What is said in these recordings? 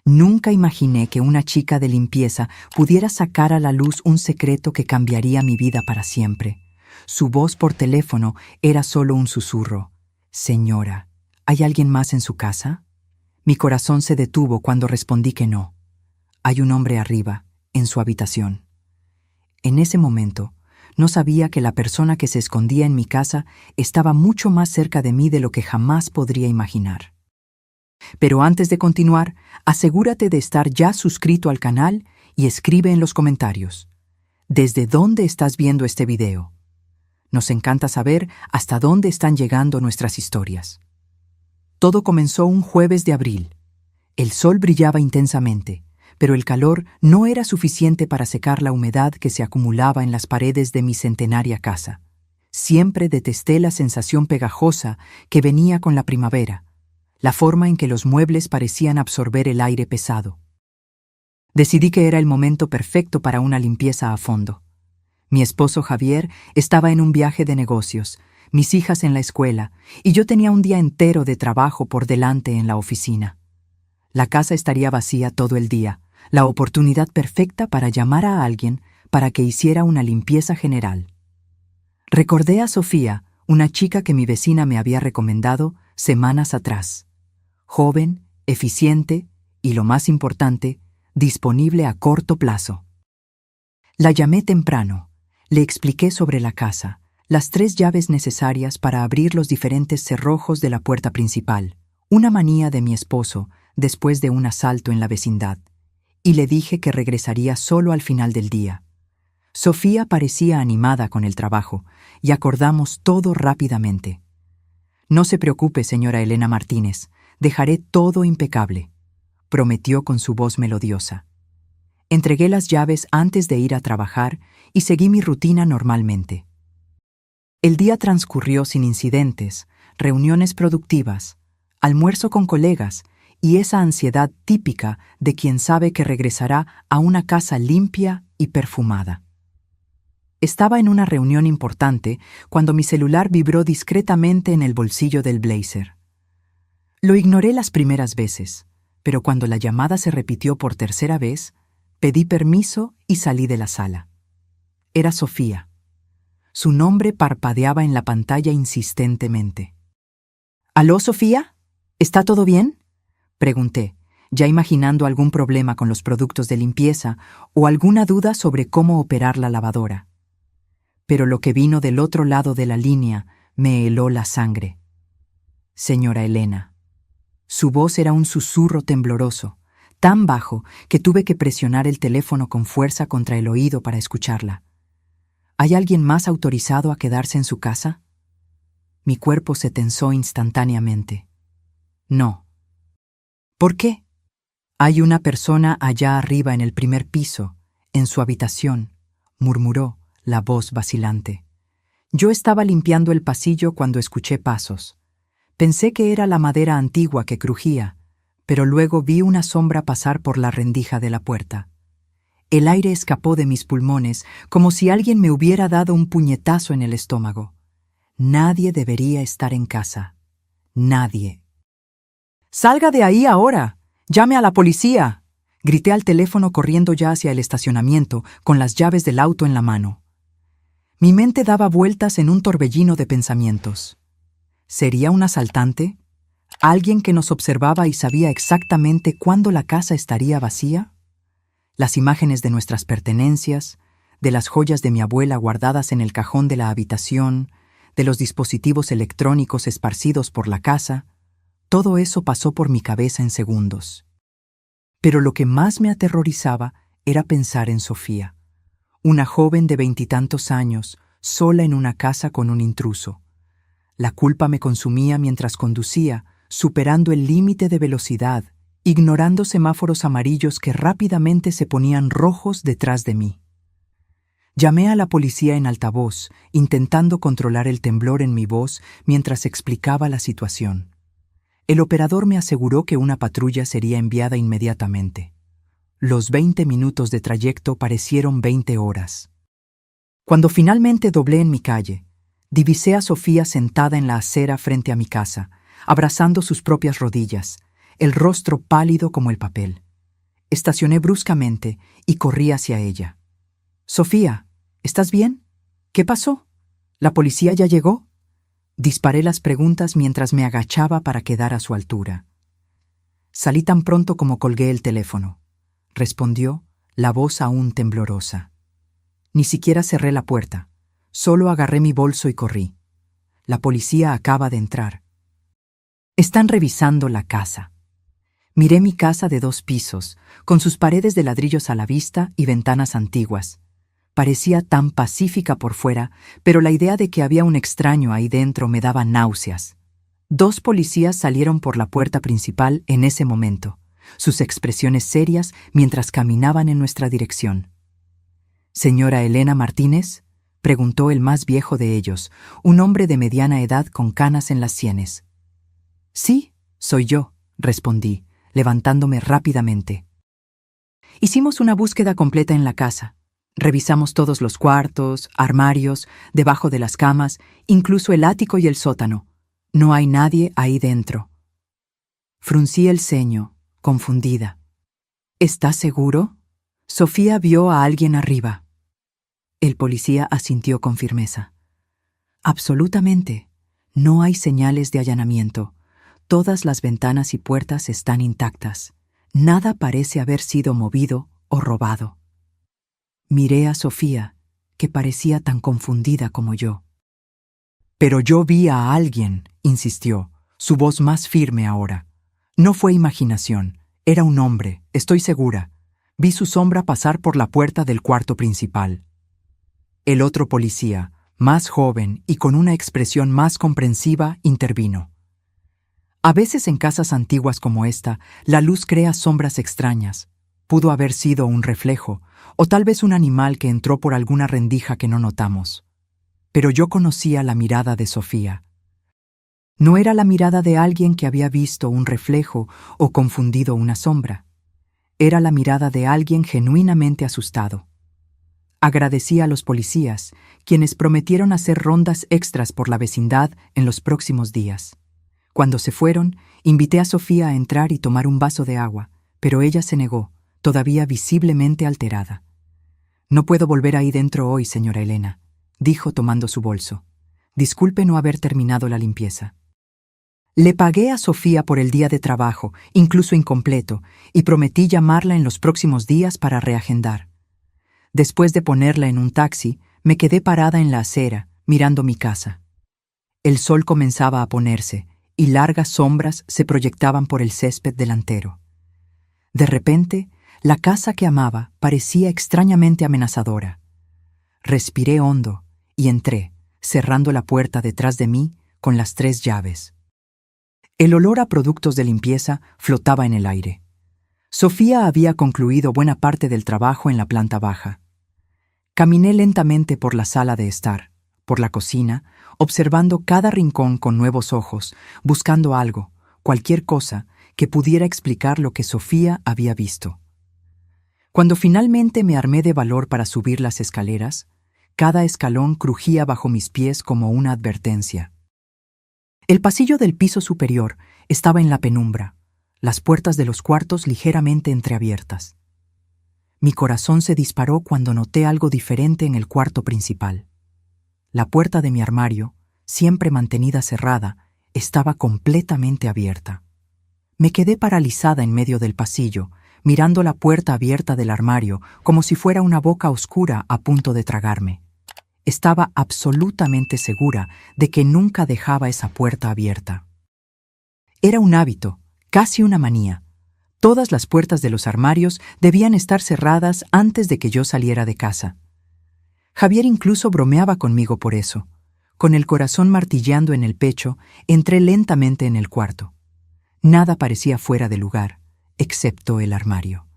Nunca imaginé que una chica de limpieza pudiera sacar a la luz un secreto que cambiaría mi vida para siempre. Su voz por teléfono era solo un susurro. «Señora, ¿hay alguien más en su casa?» Mi corazón se detuvo cuando respondí que no. «Hay un hombre arriba, en su habitación». En ese momento, no sabía que la persona que se escondía en mi casa estaba mucho más cerca de mí de lo que jamás podría imaginar. Pero antes de continuar, asegúrate de estar ya suscrito al canal y escribe en los comentarios: ¿desde dónde estás viendo este video? Nos encanta saber hasta dónde están llegando nuestras historias. Todo comenzó un jueves de abril. El sol brillaba intensamente, pero el calor no era suficiente para secar la humedad que se acumulaba en las paredes de mi centenaria casa. Siempre detesté la sensación pegajosa que venía con la primavera, la forma en que los muebles parecían absorber el aire pesado. Decidí que era el momento perfecto para una limpieza a fondo. Mi esposo Javier estaba en un viaje de negocios, mis hijas en la escuela, y yo tenía un día entero de trabajo por delante en la oficina. La casa estaría vacía todo el día, la oportunidad perfecta para llamar a alguien para que hiciera una limpieza general. Recordé a Sofía, una chica que mi vecina me había recomendado semanas atrás. Joven, eficiente y, lo más importante, disponible a corto plazo. La llamé temprano, le expliqué sobre la casa, las 3 llaves necesarias para abrir los diferentes cerrojos de la puerta principal, una manía de mi esposo después de un asalto en la vecindad, y le dije que regresaría solo al final del día. Sofía parecía animada con el trabajo, y acordamos todo rápidamente. «No se preocupe, señora Elena Martínez, dejaré todo impecable», prometió con su voz melodiosa. Entregué las llaves antes de ir a trabajar y seguí mi rutina normalmente. El día transcurrió sin incidentes, reuniones productivas, almuerzo con colegas y esa ansiedad típica de quien sabe que regresará a una casa limpia y perfumada. Estaba en una reunión importante cuando mi celular vibró discretamente en el bolsillo del blazer. Lo ignoré las primeras veces, pero cuando la llamada se repitió por tercera vez, pedí permiso y salí de la sala. Era Sofía. Su nombre parpadeaba en la pantalla insistentemente. «¿Aló, Sofía? ¿Está todo bien?», pregunté, ya imaginando algún problema con los productos de limpieza o alguna duda sobre cómo operar la lavadora. Pero lo que vino del otro lado de la línea me heló la sangre. «Señora Elena». Su voz era un susurro tembloroso, tan bajo que tuve que presionar el teléfono con fuerza contra el oído para escucharla. «¿Hay alguien más autorizado a quedarse en su casa?». Mi cuerpo se tensó instantáneamente. «No». «¿Por qué?». «Hay una persona allá arriba en el primer piso, en su habitación», murmuró, la voz vacilante. Yo estaba limpiando el pasillo cuando escuché pasos. Pensé que era la madera antigua que crujía, pero luego vi una sombra pasar por la rendija de la puerta. El aire escapó de mis pulmones como si alguien me hubiera dado un puñetazo en el estómago. Nadie debería estar en casa. Nadie. «¡Salga de ahí ahora! ¡Llame a la policía!», grité al teléfono corriendo ya hacia el estacionamiento con las llaves del auto en la mano. Mi mente daba vueltas en un torbellino de pensamientos. ¿Sería un asaltante? ¿Alguien que nos observaba y sabía exactamente cuándo la casa estaría vacía? Las imágenes de nuestras pertenencias, de las joyas de mi abuela guardadas en el cajón de la habitación, de los dispositivos electrónicos esparcidos por la casa, todo eso pasó por mi cabeza en segundos. Pero lo que más me aterrorizaba era pensar en Sofía, una joven de 20 y tantos años, sola en una casa con un intruso. La culpa me consumía mientras conducía, superando el límite de velocidad, ignorando semáforos amarillos que rápidamente se ponían rojos detrás de mí. Llamé a la policía en altavoz, intentando controlar el temblor en mi voz mientras explicaba la situación. El operador me aseguró que una patrulla sería enviada inmediatamente. Los 20 minutos de trayecto parecieron 20 horas. Cuando finalmente doblé en mi calle, divisé a Sofía sentada en la acera frente a mi casa, abrazando sus propias rodillas, el rostro pálido como el papel. Estacioné bruscamente y corrí hacia ella. «Sofía, ¿estás bien? ¿Qué pasó? ¿La policía ya llegó?» Disparé las preguntas mientras me agachaba para quedar a su altura. Salí tan pronto como colgué el teléfono. Respondió, la voz aún temblorosa. Ni siquiera cerré la puerta. Solo agarré mi bolso y corrí. La policía acaba de entrar. Están revisando la casa. Miré mi casa de 2 pisos, con sus paredes de ladrillos a la vista y ventanas antiguas. Parecía tan pacífica por fuera, pero la idea de que había un extraño ahí dentro me daba náuseas. 2 policías salieron por la puerta principal en ese momento, sus expresiones serias mientras caminaban en nuestra dirección. «¿Señora Elena Martínez?», preguntó el más viejo de ellos, un hombre de mediana edad con canas en las sienes. «Sí, soy yo», respondí, levantándome rápidamente. Hicimos una búsqueda completa en la casa. Revisamos todos los cuartos, armarios, debajo de las camas, incluso el ático y el sótano. No hay nadie ahí dentro. Fruncí el ceño, confundida. «¿Estás seguro?» Sofía vio a alguien arriba. El policía asintió con firmeza. «Absolutamente. No hay señales de allanamiento. Todas las ventanas y puertas están intactas. Nada parece haber sido movido o robado». Miré a Sofía, que parecía tan confundida como yo. «Pero yo vi a alguien», insistió, su voz más firme ahora. «No fue imaginación. Era un hombre, estoy segura. Vi su sombra pasar por la puerta del cuarto principal». El otro policía, más joven y con una expresión más comprensiva, intervino. «A veces en casas antiguas como esta, la luz crea sombras extrañas. Pudo haber sido un reflejo, o tal vez un animal que entró por alguna rendija que no notamos. Pero yo conocía la mirada de Sofía. No era la mirada de alguien que había visto un reflejo o confundido una sombra. Era la mirada de alguien genuinamente asustado. Agradecí a los policías, quienes prometieron hacer rondas extras por la vecindad en los próximos días. Cuando se fueron, invité a Sofía a entrar y tomar un vaso de agua, pero ella se negó, todavía visiblemente alterada. «No puedo volver ahí dentro hoy, señora Elena», dijo tomando su bolso. «Disculpe no haber terminado la limpieza». Le pagué a Sofía por el día de trabajo, incluso incompleto, y prometí llamarla en los próximos días para reagendar. Después de ponerla en un taxi, me quedé parada en la acera, mirando mi casa. El sol comenzaba a ponerse, y largas sombras se proyectaban por el césped delantero. De repente, la casa que amaba parecía extrañamente amenazadora. Respiré hondo y entré, cerrando la puerta detrás de mí con las 3 llaves. El olor a productos de limpieza flotaba en el aire. Sofía había concluido buena parte del trabajo en la planta baja. Caminé lentamente por la sala de estar, por la cocina, observando cada rincón con nuevos ojos, buscando algo, cualquier cosa, que pudiera explicar lo que Sofía había visto. Cuando finalmente me armé de valor para subir las escaleras, cada escalón crujía bajo mis pies como una advertencia. El pasillo del piso superior estaba en la penumbra, las puertas de los cuartos ligeramente entreabiertas. Mi corazón se disparó cuando noté algo diferente en el cuarto principal. La puerta de mi armario, siempre mantenida cerrada, estaba completamente abierta. Me quedé paralizada en medio del pasillo, mirando la puerta abierta del armario como si fuera una boca oscura a punto de tragarme. Estaba absolutamente segura de que nunca dejaba esa puerta abierta. Era un hábito, casi una manía. Todas las puertas de los armarios debían estar cerradas antes de que yo saliera de casa. Javier incluso bromeaba conmigo por eso. Con el corazón martilleando en el pecho, entré lentamente en el cuarto. Nada parecía fuera de lugar, excepto el armario.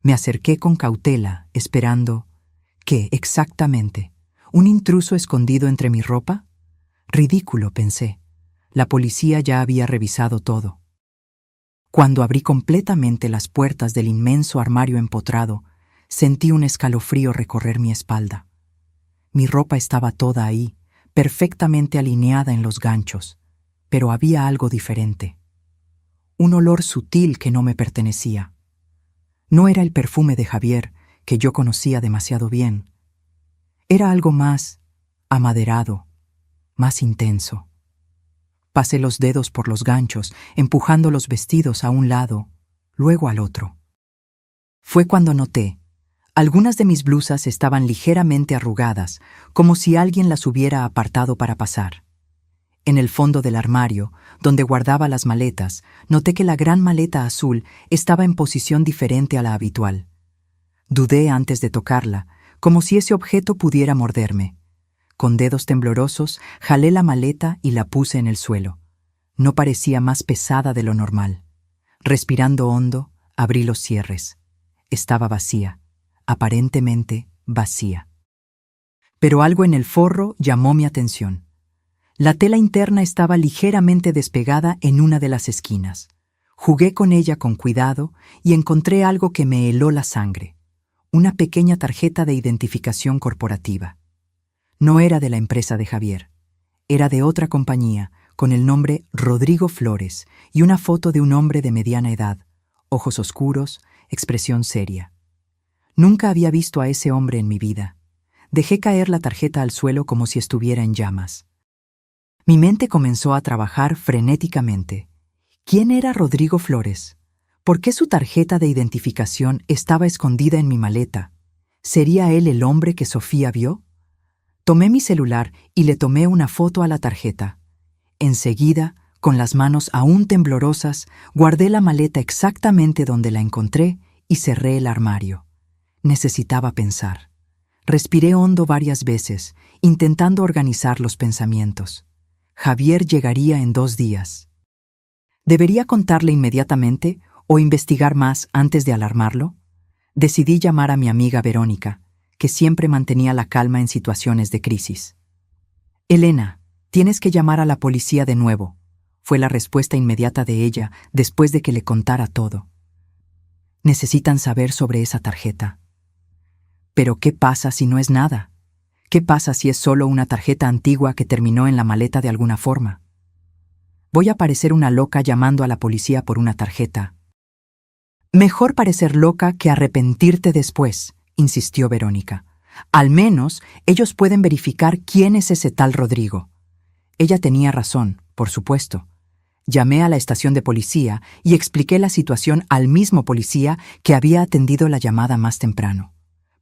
Me acerqué con cautela, esperando... ¿Qué exactamente? ¿Un intruso escondido entre mi ropa? Ridículo, pensé. La policía ya había revisado todo. Cuando abrí completamente las puertas del inmenso armario empotrado, sentí un escalofrío recorrer mi espalda. Mi ropa estaba toda ahí, perfectamente alineada en los ganchos, pero había algo diferente. Un olor sutil que no me pertenecía. No era el perfume de Javier, que yo conocía demasiado bien. Era algo más amaderado, más intenso. Pasé los dedos por los ganchos, empujando los vestidos a un lado, luego al otro. Fue cuando noté. Algunas de mis blusas estaban ligeramente arrugadas, como si alguien las hubiera apartado para pasar. En el fondo del armario, donde guardaba las maletas, noté que la gran maleta azul estaba en posición diferente a la habitual. Dudé antes de tocarla, como si ese objeto pudiera morderme. Con dedos temblorosos, jalé la maleta y la puse en el suelo. No parecía más pesada de lo normal. Respirando hondo, abrí los cierres. Estaba vacía, aparentemente vacía. Pero algo en el forro llamó mi atención. La tela interna estaba ligeramente despegada en una de las esquinas. Jugué con ella con cuidado y encontré algo que me heló la sangre. Una pequeña tarjeta de identificación corporativa. No era de la empresa de Javier. Era de otra compañía, con el nombre Rodrigo Flores y una foto de un hombre de mediana edad, ojos oscuros, expresión seria. Nunca había visto a ese hombre en mi vida. Dejé caer la tarjeta al suelo como si estuviera en llamas. Mi mente comenzó a trabajar frenéticamente. ¿Quién era Rodrigo Flores? ¿Por qué su tarjeta de identificación estaba escondida en mi maleta? ¿Sería él el hombre que Sofía vio? Tomé mi celular y le tomé una foto a la tarjeta. Enseguida, con las manos aún temblorosas, guardé la maleta exactamente donde la encontré y cerré el armario. Necesitaba pensar. Respiré hondo varias veces, intentando organizar los pensamientos. Javier llegaría en 2 días. ¿Debería contarle inmediatamente o investigar más antes de alarmarlo? Decidí llamar a mi amiga Verónica, que siempre mantenía la calma en situaciones de crisis. «Elena, tienes que llamar a la policía de nuevo», fue la respuesta inmediata de ella después de que le contara todo. «Necesitan saber sobre esa tarjeta». «¿Pero qué pasa si no es nada? ¿Qué pasa si es solo una tarjeta antigua que terminó en la maleta de alguna forma? Voy a parecer una loca llamando a la policía por una tarjeta». «Mejor parecer loca que arrepentirte después», insistió Verónica. «Al menos ellos pueden verificar quién es ese tal Rodrigo». Ella tenía razón, por supuesto. Llamé a la estación de policía y expliqué la situación al mismo policía que había atendido la llamada más temprano.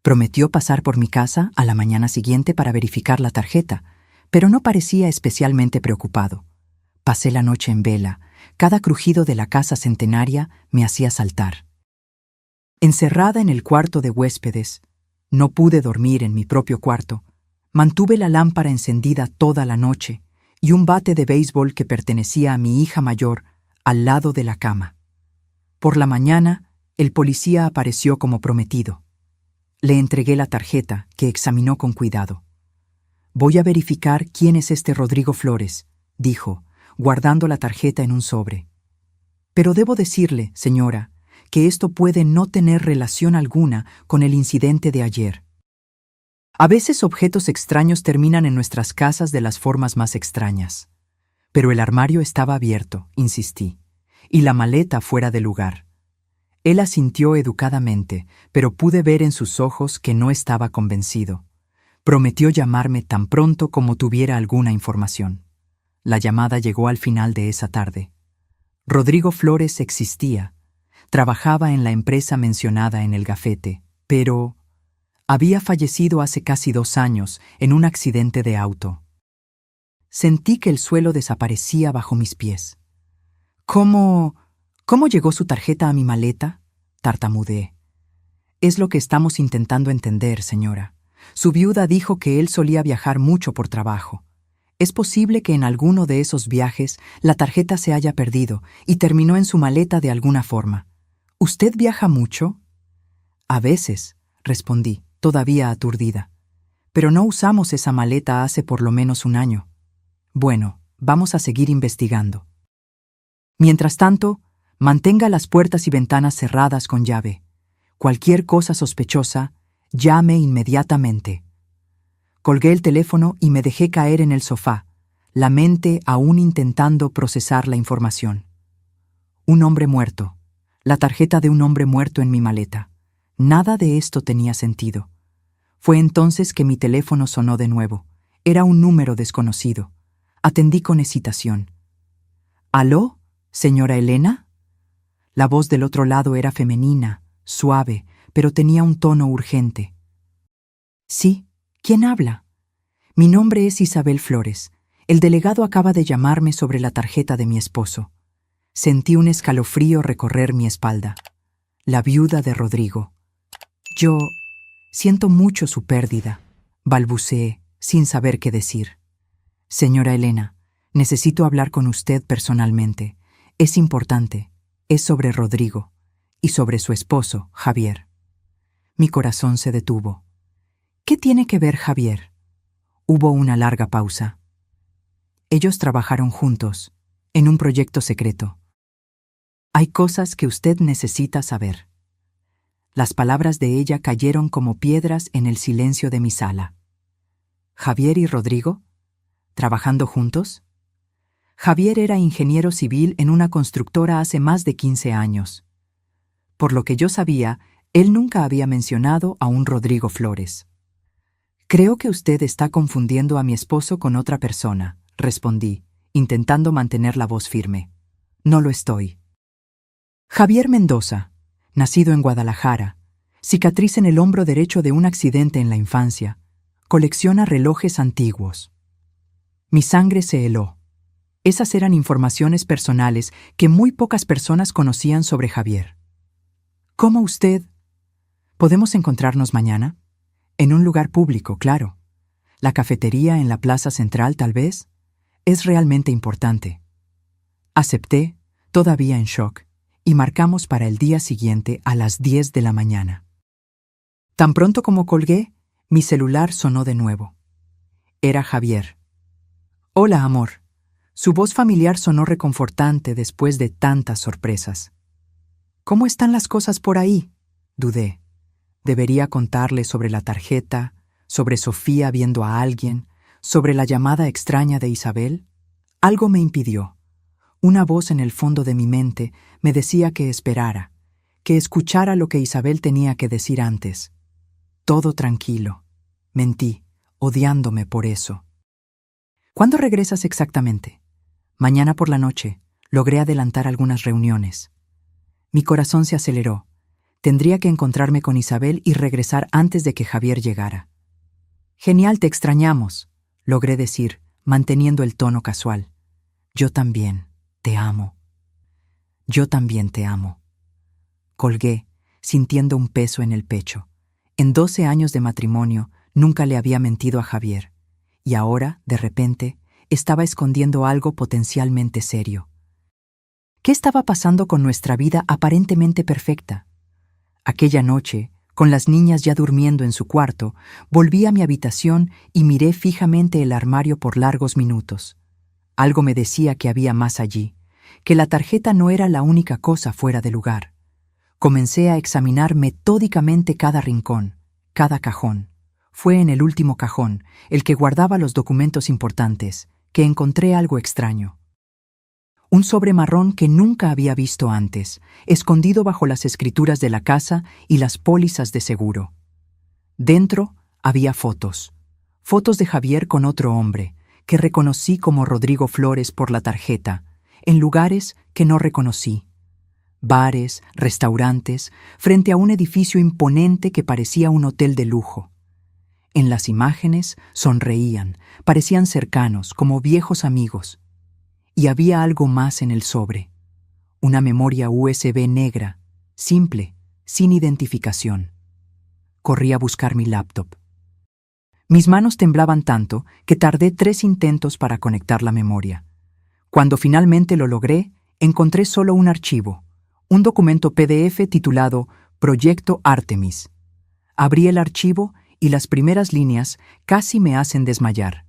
Prometió pasar por mi casa a la mañana siguiente para verificar la tarjeta, pero no parecía especialmente preocupado. Pasé la noche en vela. Cada crujido de la casa centenaria me hacía saltar. Encerrada en el cuarto de huéspedes, no pude dormir en mi propio cuarto. Mantuve la lámpara encendida toda la noche y un bate de béisbol que pertenecía a mi hija mayor al lado de la cama. Por la mañana, el policía apareció como prometido. Le entregué la tarjeta, que examinó con cuidado. «Voy a verificar quién es este Rodrigo Flores», dijo, guardando la tarjeta en un sobre. «Pero debo decirle, señora, que esto puede no tener relación alguna con el incidente de ayer. A veces objetos extraños terminan en nuestras casas de las formas más extrañas. Pero el armario estaba abierto», insistí, «y la maleta fuera de lugar». Él asintió educadamente, pero pude ver en sus ojos que no estaba convencido. Prometió llamarme tan pronto como tuviera alguna información. La llamada llegó al final de esa tarde. Rodrigo Flores existía. Trabajaba en la empresa mencionada en el gafete, pero había fallecido hace casi 2 años en un accidente de auto. Sentí que el suelo desaparecía bajo mis pies. ¿Cómo llegó su tarjeta a mi maleta?», tartamudeé. «Es lo que estamos intentando entender, señora. Su viuda dijo que él solía viajar mucho por trabajo. Es posible que en alguno de esos viajes la tarjeta se haya perdido y terminó en su maleta de alguna forma. ¿Usted viaja mucho?». «A veces», respondí, todavía aturdida. «Pero no usamos esa maleta hace por lo menos 1 año». «Bueno, vamos a seguir investigando. Mientras tanto, mantenga las puertas y ventanas cerradas con llave. Cualquier cosa sospechosa, llame inmediatamente». Colgué el teléfono y me dejé caer en el sofá, la mente aún intentando procesar la información. Un hombre muerto. La tarjeta de un hombre muerto en mi maleta. Nada de esto tenía sentido. Fue entonces que mi teléfono sonó de nuevo. Era un número desconocido. Atendí con hesitación. ¿Aló, señora Elena? La voz del otro lado era femenina, suave, pero tenía un tono urgente. Sí, ¿quién habla? Mi nombre es Isabel Flores. El delegado acaba de llamarme sobre la tarjeta de mi esposo. Sentí un escalofrío recorrer mi espalda. La viuda de Rodrigo. Yo siento mucho su pérdida, balbuceé, sin saber qué decir. Señora Elena, necesito hablar con usted personalmente. Es importante. Es sobre Rodrigo y sobre su esposo, Javier. Mi corazón se detuvo. ¿Qué tiene que ver Javier? Hubo una larga pausa. Ellos trabajaron juntos, en un proyecto secreto. Hay cosas que usted necesita saber. Las palabras de ella cayeron como piedras en el silencio de mi sala. ¿Javier y Rodrigo? ¿Trabajando juntos? Javier era ingeniero civil en una constructora hace más de 15 años. Por lo que yo sabía, él nunca había mencionado a un Rodrigo Flores. Creo que usted está confundiendo a mi esposo con otra persona, respondí, intentando mantener la voz firme. No lo estoy. Javier Mendoza, nacido en Guadalajara, cicatriz en el hombro derecho de un accidente en la infancia, colecciona relojes antiguos. Mi sangre se heló. Esas eran informaciones personales que muy pocas personas conocían sobre Javier. ¿Cómo usted? ¿Podemos encontrarnos mañana? En un lugar público, claro. La cafetería en la plaza central, tal vez. Es realmente importante. Acepté, todavía en shock, y marcamos para el día siguiente a las 10 de la mañana. Tan pronto como colgué, mi celular sonó de nuevo. Era Javier. Hola, amor. Su voz familiar sonó reconfortante después de tantas sorpresas. ¿Cómo están las cosas por ahí? Dudé. Debería contarle sobre la tarjeta, sobre Sofía viendo a alguien, sobre la llamada extraña de Isabel. Algo me impidió. Una voz en el fondo de mi mente me decía que esperara, que escuchara lo que Isabel tenía que decir antes. Todo tranquilo. Mentí, odiándome por eso. ¿Cuándo regresas exactamente? Mañana por la noche. Logré adelantar algunas reuniones. Mi corazón se aceleró. Tendría que encontrarme con Isabel y regresar antes de que Javier llegara. Genial, te extrañamos, logré decir, manteniendo el tono casual. Yo también, te amo. Yo también te amo. Colgué, sintiendo un peso en el pecho. En 12 años de matrimonio, nunca le había mentido a Javier. Y ahora, de repente, estaba escondiendo algo potencialmente serio. ¿Qué estaba pasando con nuestra vida aparentemente perfecta? Aquella noche, con las niñas ya durmiendo en su cuarto, volví a mi habitación y miré fijamente el armario por largos minutos. Algo me decía que había más allí, que la tarjeta no era la única cosa fuera de lugar. Comencé a examinar metódicamente cada rincón, cada cajón. Fue en el último cajón, el que guardaba los documentos importantes, que encontré algo extraño. Un sobre marrón que nunca había visto antes, escondido bajo las escrituras de la casa y las pólizas de seguro. Dentro había fotos. Fotos de Javier con otro hombre, que reconocí como Rodrigo Flores por la tarjeta, en lugares que no reconocí. Bares, restaurantes, frente a un edificio imponente que parecía un hotel de lujo. En las imágenes sonreían, parecían cercanos, como viejos amigos. Y había algo más en el sobre. Una memoria USB negra, simple, sin identificación. Corrí a buscar mi laptop. Mis manos temblaban tanto que tardé 3 intentos para conectar la memoria. Cuando finalmente lo logré, encontré solo un archivo, un documento PDF titulado Proyecto Artemis. Abrí el archivo y las primeras líneas casi me hacen desmayar.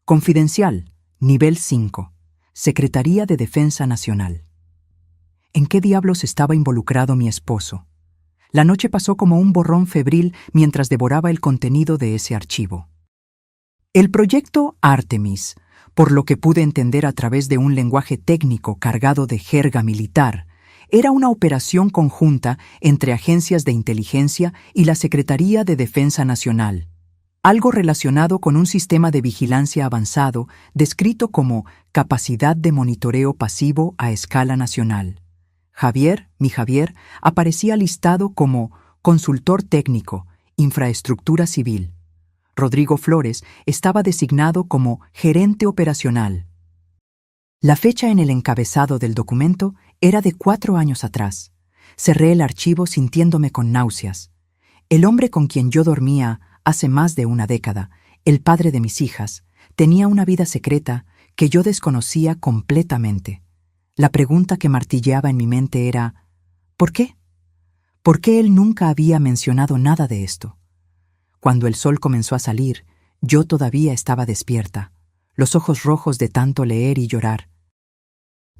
Confidencial, nivel 5, Secretaría de Defensa Nacional. ¿En qué diablos estaba involucrado mi esposo? La noche pasó como un borrón febril mientras devoraba el contenido de ese archivo. El proyecto Artemis, por lo que pude entender a través de un lenguaje técnico cargado de jerga militar, Era una operación conjunta entre agencias de inteligencia y la Secretaría de Defensa Nacional. Algo relacionado con un sistema de vigilancia avanzado descrito como capacidad de monitoreo pasivo a escala nacional. Javier, mi Javier, aparecía listado como consultor técnico, infraestructura civil. Rodrigo Flores estaba designado como gerente operacional. La fecha en el encabezado del documento era de 4 años atrás. Cerré el archivo sintiéndome con náuseas. El hombre con quien yo dormía hace más de una década, el padre de mis hijas, tenía una vida secreta que yo desconocía completamente. La pregunta que martilleaba en mi mente era, ¿por qué? ¿Por qué él nunca había mencionado nada de esto? Cuando el sol comenzó a salir, yo todavía estaba despierta, los ojos rojos de tanto leer y llorar.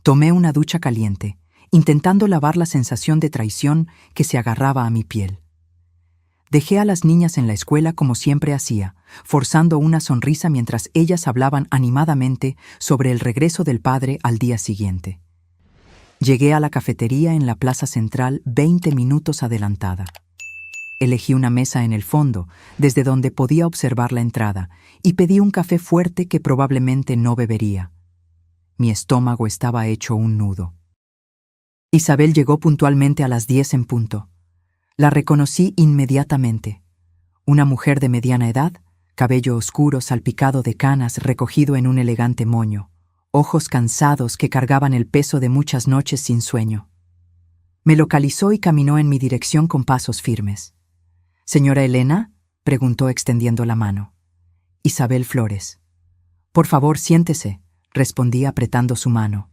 Tomé una ducha caliente, intentando lavar la sensación de traición que se agarraba a mi piel. Dejé a las niñas en la escuela como siempre hacía, forzando una sonrisa mientras ellas hablaban animadamente sobre el regreso del padre al día siguiente. Llegué a la cafetería en la plaza central 20 minutos adelantada. Elegí una mesa en el fondo, desde donde podía observar la entrada, y pedí un café fuerte que probablemente no bebería. Mi estómago estaba hecho un nudo. Isabel llegó puntualmente a las 10 en punto. La reconocí inmediatamente. Una mujer de mediana edad, cabello oscuro salpicado de canas recogido en un elegante moño, ojos cansados que cargaban el peso de muchas noches sin sueño. Me localizó y caminó en mi dirección con pasos firmes. «¿Señora Elena?», preguntó extendiendo la mano. «Isabel Flores». «Por favor, siéntese», respondí apretando su mano.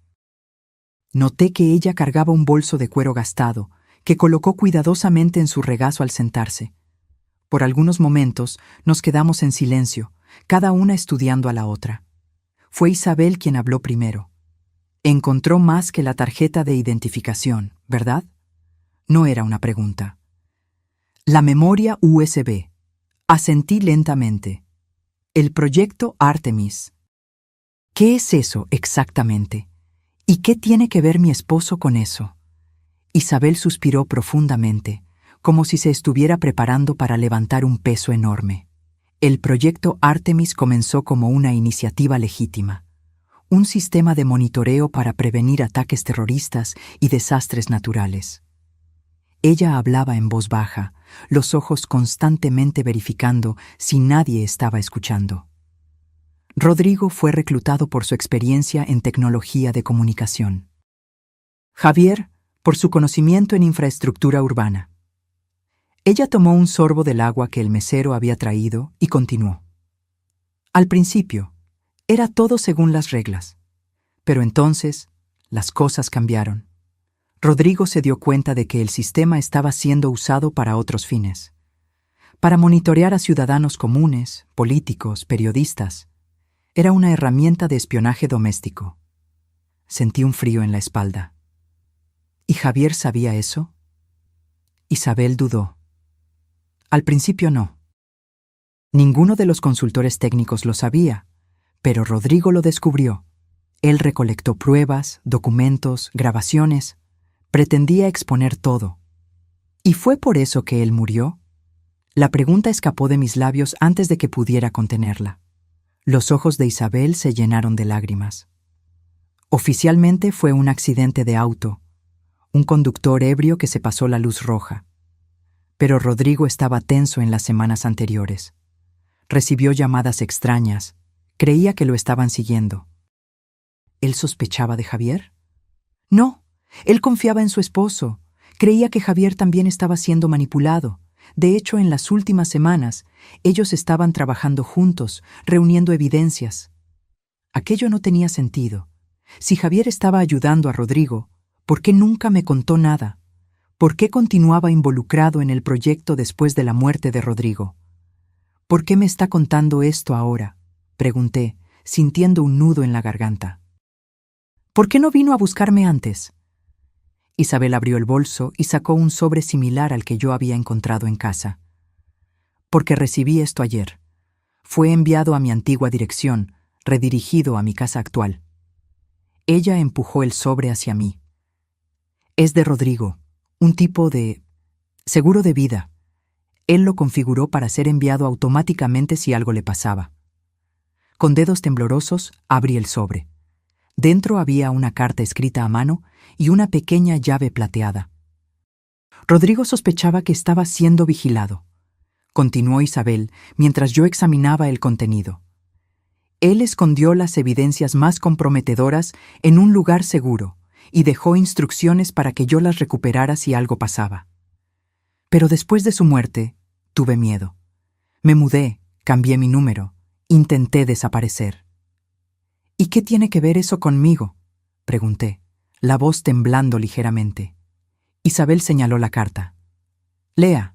Noté que ella cargaba un bolso de cuero gastado, que colocó cuidadosamente en su regazo al sentarse. Por algunos momentos nos quedamos en silencio, cada una estudiando a la otra. Fue Isabel quien habló primero. Encontró más que la tarjeta de identificación, ¿verdad? No era una pregunta. La memoria USB. Asentí lentamente. El proyecto Artemis. ¿Qué es eso exactamente? ¿Y qué tiene que ver mi esposo con eso? Isabel suspiró profundamente, como si se estuviera preparando para levantar un peso enorme. El proyecto Artemis comenzó como una iniciativa legítima, un sistema de monitoreo para prevenir ataques terroristas y desastres naturales. Ella hablaba en voz baja, los ojos constantemente verificando si nadie estaba escuchando. Rodrigo fue reclutado por su experiencia en tecnología de comunicación. Javier, por su conocimiento en infraestructura urbana. Ella tomó un sorbo del agua que el mesero había traído y continuó. Al principio, era todo según las reglas, pero entonces las cosas cambiaron. Rodrigo se dio cuenta de que el sistema estaba siendo usado para otros fines, para monitorear a ciudadanos comunes, políticos, periodistas. Era una herramienta de espionaje doméstico. Sentí un frío en la espalda. ¿Y Javier sabía eso? Isabel dudó. Al principio no. Ninguno de los consultores técnicos lo sabía, pero Rodrigo lo descubrió. Él recolectó pruebas, documentos, grabaciones. Pretendía exponer todo. ¿Y fue por eso que él murió? La pregunta escapó de mis labios antes de que pudiera contenerla. Los ojos de Isabel se llenaron de lágrimas. Oficialmente fue un accidente de auto, un conductor ebrio que se pasó la luz roja. Pero Rodrigo estaba tenso en las semanas anteriores. Recibió llamadas extrañas. Creía que lo estaban siguiendo. ¿Él sospechaba de Javier? No, él confiaba en su esposo. Creía que Javier también estaba siendo manipulado. De hecho, en las últimas semanas, ellos estaban trabajando juntos, reuniendo evidencias. Aquello no tenía sentido. Si Javier estaba ayudando a Rodrigo, ¿por qué nunca me contó nada? ¿Por qué continuaba involucrado en el proyecto después de la muerte de Rodrigo? ¿Por qué me está contando esto ahora?, pregunté, sintiendo un nudo en la garganta. ¿Por qué no vino a buscarme antes? Isabel abrió el bolso y sacó un sobre similar al que yo había encontrado en casa. Porque recibí esto ayer. Fue enviado a mi antigua dirección, redirigido a mi casa actual. Ella empujó el sobre hacia mí. Es de Rodrigo, un tipo de seguro de vida. Él lo configuró para ser enviado automáticamente si algo le pasaba. Con dedos temblorosos, abrí el sobre. Dentro había una carta escrita a mano y una pequeña llave plateada. Rodrigo sospechaba que estaba siendo vigilado. Continuó Isabel mientras yo examinaba el contenido. Él escondió las evidencias más comprometedoras en un lugar seguro y dejó instrucciones para que yo las recuperara si algo pasaba. Pero después de su muerte, tuve miedo. Me mudé, cambié mi número, intenté desaparecer. ¿Y qué tiene que ver eso conmigo?, pregunté, la voz temblando ligeramente. Isabel señaló la carta. Lea.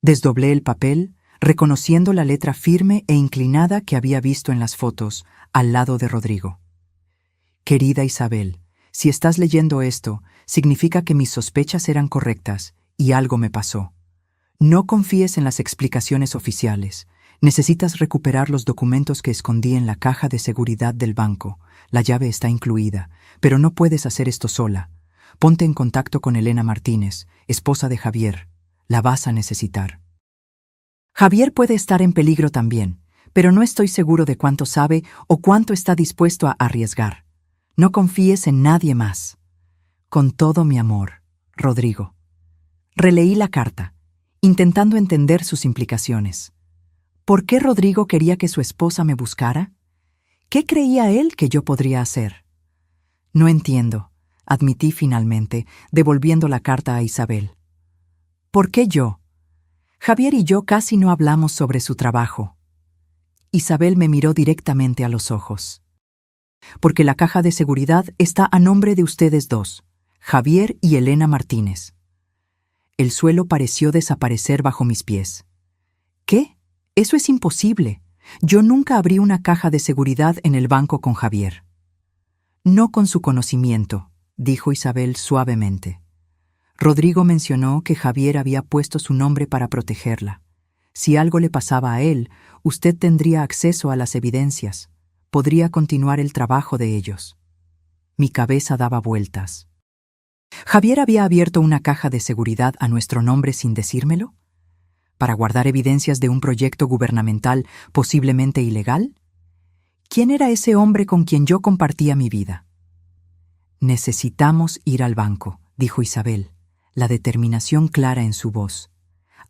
Desdoblé el papel, reconociendo la letra firme e inclinada que había visto en las fotos, al lado de Rodrigo. Querida Isabel, si estás leyendo esto, significa que mis sospechas eran correctas y algo me pasó. No confíes en las explicaciones oficiales. Necesitas recuperar los documentos que escondí en la caja de seguridad del banco. La llave está incluida, pero no puedes hacer esto sola. Ponte en contacto con Elena Martínez, esposa de Javier. La vas a necesitar. Javier puede estar en peligro también, pero no estoy seguro de cuánto sabe o cuánto está dispuesto a arriesgar. No confíes en nadie más. Con todo mi amor, Rodrigo. Releí la carta, intentando entender sus implicaciones. ¿Por qué Rodrigo quería que su esposa me buscara? ¿Qué creía él que yo podría hacer? No entiendo, admití finalmente, devolviendo la carta a Isabel. ¿Por qué yo? Javier y yo casi no hablamos sobre su trabajo. Isabel me miró directamente a los ojos. Porque la caja de seguridad está a nombre de ustedes dos, Javier y Elena Martínez. El suelo pareció desaparecer bajo mis pies. ¿Qué? Eso es imposible. Yo nunca abrí una caja de seguridad en el banco con Javier. No con su conocimiento, dijo Isabel suavemente. Rodrigo mencionó que Javier había puesto su nombre para protegerla. Si algo le pasaba a él, usted tendría acceso a las evidencias. Podría continuar el trabajo de ellos. Mi cabeza daba vueltas. ¿Javier había abierto una caja de seguridad a nuestro nombre sin decírmelo? ¿Para guardar evidencias de un proyecto gubernamental posiblemente ilegal? ¿Quién era ese hombre con quien yo compartía mi vida? Necesitamos ir al banco, dijo Isabel, la determinación clara en su voz.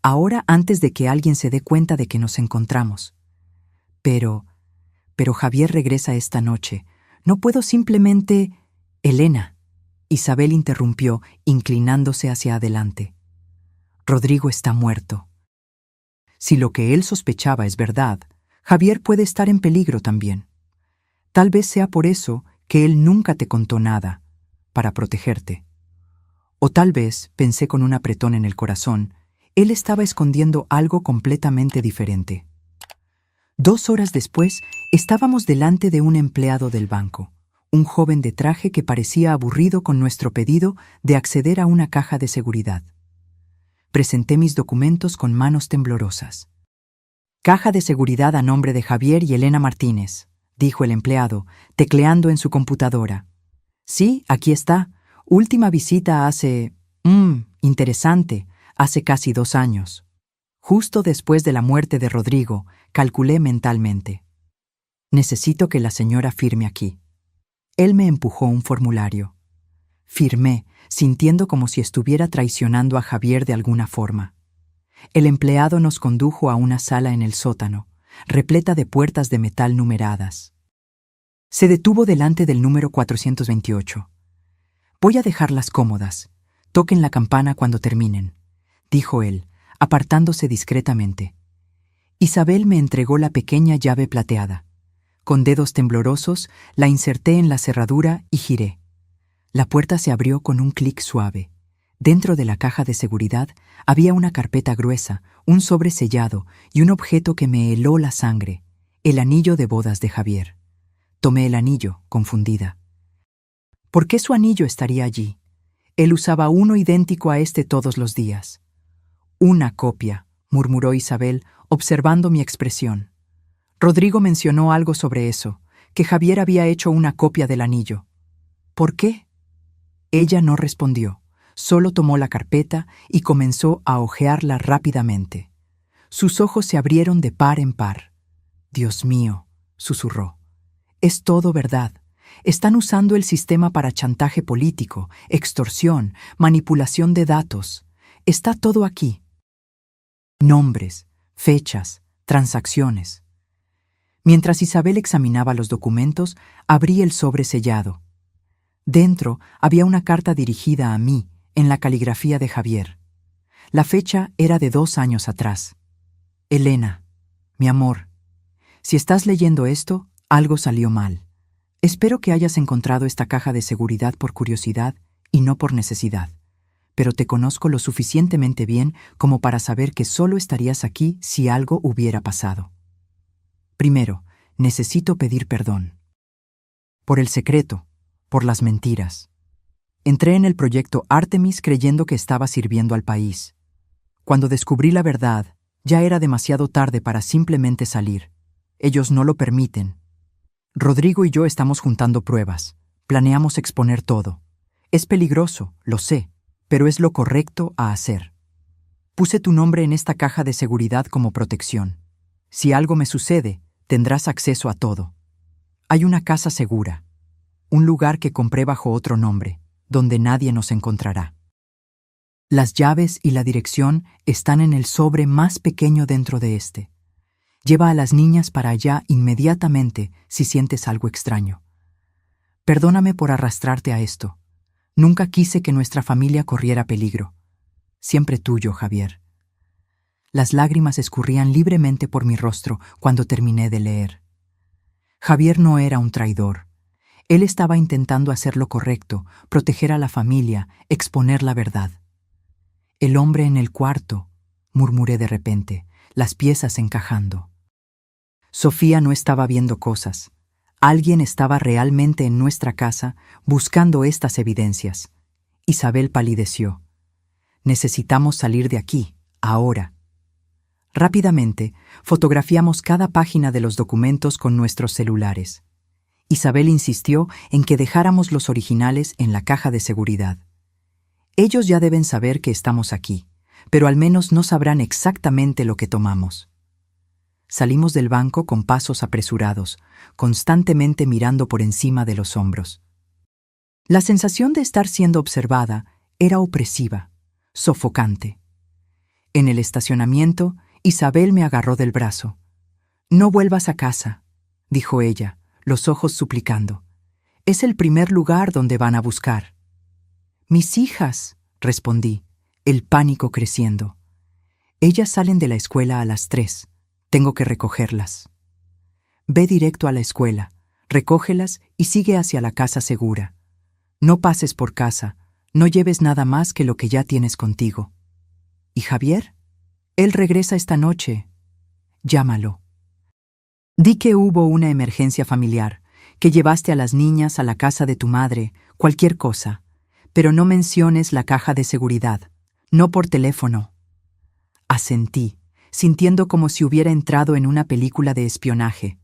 Ahora antes de que alguien se dé cuenta de que nos encontramos. Pero Javier regresa esta noche. No puedo simplemente... Elena. Isabel interrumpió, inclinándose hacia adelante. Rodrigo está muerto. Si lo que él sospechaba es verdad, Javier puede estar en peligro también. Tal vez sea por eso que él nunca te contó nada, para protegerte. O tal vez, pensé con un apretón en el corazón, él estaba escondiendo algo completamente diferente. 2 horas después, estábamos delante de un empleado del banco, un joven de traje que parecía aburrido con nuestro pedido de acceder a una caja de seguridad. Presenté mis documentos con manos temblorosas. Caja de seguridad a nombre de Javier y Elena Martínez, dijo el empleado, tecleando en su computadora. Sí, aquí está. Última visita hace... interesante, hace casi 2 años. Justo después de la muerte de Rodrigo, calculé mentalmente. Necesito que la señora firme aquí. Él me empujó un formulario. Firmé, sintiendo como si estuviera traicionando a Javier de alguna forma. El empleado nos condujo a una sala en el sótano, repleta de puertas de metal numeradas. Se detuvo delante del número 428. Voy a dejarlas cómodas. Toquen la campana cuando terminen, dijo él, apartándose discretamente. Isabel me entregó la pequeña llave plateada. Con dedos temblorosos, la inserté en la cerradura y giré. La puerta se abrió con un clic suave. Dentro de la caja de seguridad había una carpeta gruesa, un sobre sellado y un objeto que me heló la sangre, el anillo de bodas de Javier. Tomé el anillo, confundida. ¿Por qué su anillo estaría allí? Él usaba uno idéntico a este todos los días. Una copia, murmuró Isabel, observando mi expresión. Rodrigo mencionó algo sobre eso, que Javier había hecho una copia del anillo. ¿Por qué? Ella no respondió, solo tomó la carpeta y comenzó a hojearla rápidamente. Sus ojos se abrieron de par en par. «Dios mío», susurró. «Es todo verdad. Están usando el sistema para chantaje político, extorsión, manipulación de datos. Está todo aquí. Nombres, fechas, transacciones». Mientras Isabel examinaba los documentos, abrí el sobre sellado. Dentro había una carta dirigida a mí, en la caligrafía de Javier. La fecha era de 2 años atrás. «Elena, mi amor, si estás leyendo esto, algo salió mal. Espero que hayas encontrado esta caja de seguridad por curiosidad y no por necesidad. Pero te conozco lo suficientemente bien como para saber que solo estarías aquí si algo hubiera pasado. Primero, necesito pedir perdón. Por el secreto, por las mentiras. Entré en el proyecto Artemis creyendo que estaba sirviendo al país. Cuando descubrí la verdad, ya era demasiado tarde para simplemente salir. Ellos no lo permiten. Rodrigo y yo estamos juntando pruebas. Planeamos exponer todo. Es peligroso, lo sé, pero es lo correcto a hacer. Puse tu nombre en esta caja de seguridad como protección. Si algo me sucede, tendrás acceso a todo. Hay una casa segura, un lugar que compré bajo otro nombre, donde nadie nos encontrará. Las llaves y la dirección están en el sobre más pequeño dentro de este. Lleva a las niñas para allá inmediatamente si sientes algo extraño. Perdóname por arrastrarte a esto. Nunca quise que nuestra familia corriera peligro. Siempre tuyo, Javier. Las lágrimas escurrían libremente por mi rostro cuando terminé de leer. Javier no era un traidor. Él estaba intentando hacer lo correcto, proteger a la familia, exponer la verdad. «El hombre en el cuarto», murmuré de repente, las piezas encajando. Sofía no estaba viendo cosas. Alguien estaba realmente en nuestra casa buscando estas evidencias. Isabel palideció. «Necesitamos salir de aquí, ahora». Rápidamente, fotografiamos cada página de los documentos con nuestros celulares. Isabel insistió en que dejáramos los originales en la caja de seguridad. Ellos ya deben saber que estamos aquí, pero al menos no sabrán exactamente lo que tomamos. Salimos del banco con pasos apresurados, constantemente mirando por encima de los hombros. La sensación de estar siendo observada era opresiva, sofocante. En el estacionamiento, Isabel me agarró del brazo. «No vuelvas a casa», dijo ella, los ojos suplicando. «Es el primer lugar donde van a buscar». «Mis hijas», respondí, el pánico creciendo. «Ellas salen de la escuela a las 3. Tengo que recogerlas». «Ve directo a la escuela, recógelas y sigue hacia la casa segura. No pases por casa, no lleves nada más que lo que ya tienes contigo». «¿Y Javier? Él regresa esta noche. Llámalo». Di que hubo una emergencia familiar, que llevaste a las niñas a la casa de tu madre, cualquier cosa, pero no menciones la caja de seguridad, no por teléfono. Asentí, sintiendo como si hubiera entrado en una película de espionaje,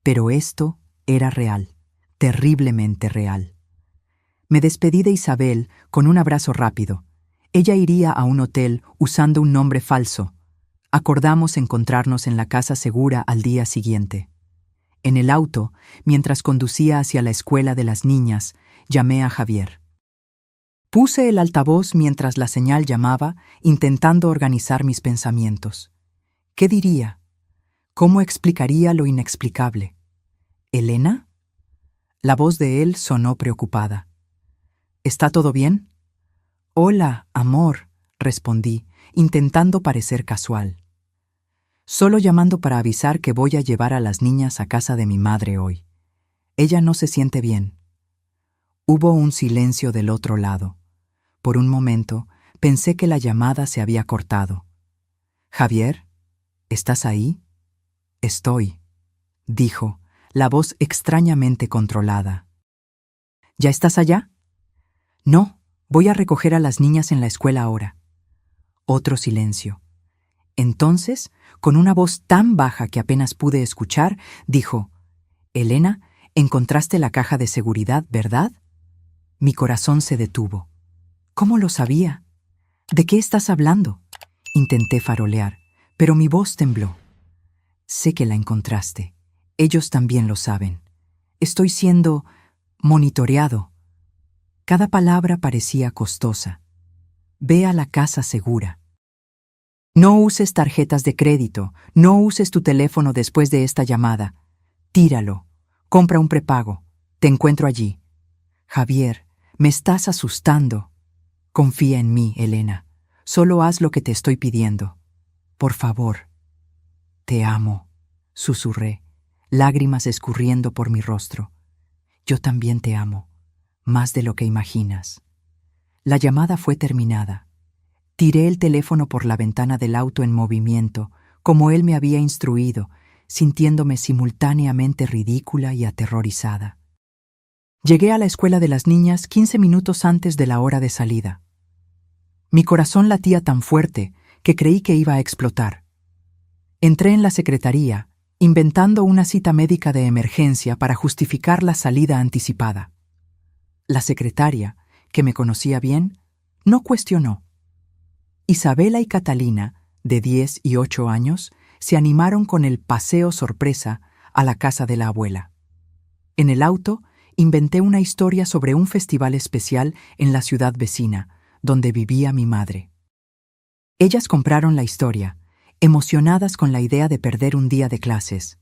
pero esto era real, terriblemente real. Me despedí de Isabel con un abrazo rápido. Ella iría a un hotel usando un nombre falso. Acordamos encontrarnos en la casa segura al día siguiente. En el auto, mientras conducía hacia la escuela de las niñas, llamé a Javier. Puse el altavoz mientras la señal llamaba, intentando organizar mis pensamientos. ¿Qué diría? ¿Cómo explicaría lo inexplicable? ¿Elena? La voz de él sonó preocupada. ¿Está todo bien? «Hola, amor», respondí, intentando parecer casual. «Solo llamando para avisar que voy a llevar a las niñas a casa de mi madre hoy. Ella no se siente bien». Hubo un silencio del otro lado. Por un momento, pensé que la llamada se había cortado. «Javier, ¿estás ahí?» «Estoy», dijo, la voz extrañamente controlada. «¿Ya estás allá?» «No, voy a recoger a las niñas en la escuela ahora». Otro silencio. Entonces, con una voz tan baja que apenas pude escuchar, dijo: «Elena, encontraste la caja de seguridad, ¿verdad?» Mi corazón se detuvo. ¿Cómo lo sabía? ¿De qué estás hablando? Intenté farolear, pero mi voz tembló. Sé que la encontraste. Ellos también lo saben. Estoy siendo monitoreado. Cada palabra parecía costosa. Ve a la casa segura. No uses tarjetas de crédito. No uses tu teléfono después de esta llamada. Tíralo. Compra un prepago. Te encuentro allí. Javier, me estás asustando. Confía en mí, Elena. Solo haz lo que te estoy pidiendo. Por favor. Te amo, susurré, lágrimas escurriendo por mi rostro. Yo también te amo, más de lo que imaginas. La llamada fue terminada. Tiré el teléfono por la ventana del auto en movimiento, como él me había instruido, sintiéndome simultáneamente ridícula y aterrorizada. Llegué a la escuela de las niñas 15 minutos antes de la hora de salida. Mi corazón latía tan fuerte que creí que iba a explotar. Entré en la secretaría, inventando una cita médica de emergencia para justificar la salida anticipada. La secretaria, que me conocía bien, no cuestionó. Isabela y Catalina, de 10 y 8 años, se animaron con el paseo sorpresa a la casa de la abuela. En el auto, inventé una historia sobre un festival especial en la ciudad vecina, donde vivía mi madre. Ellas compraron la historia, emocionadas con la idea de perder un día de clases.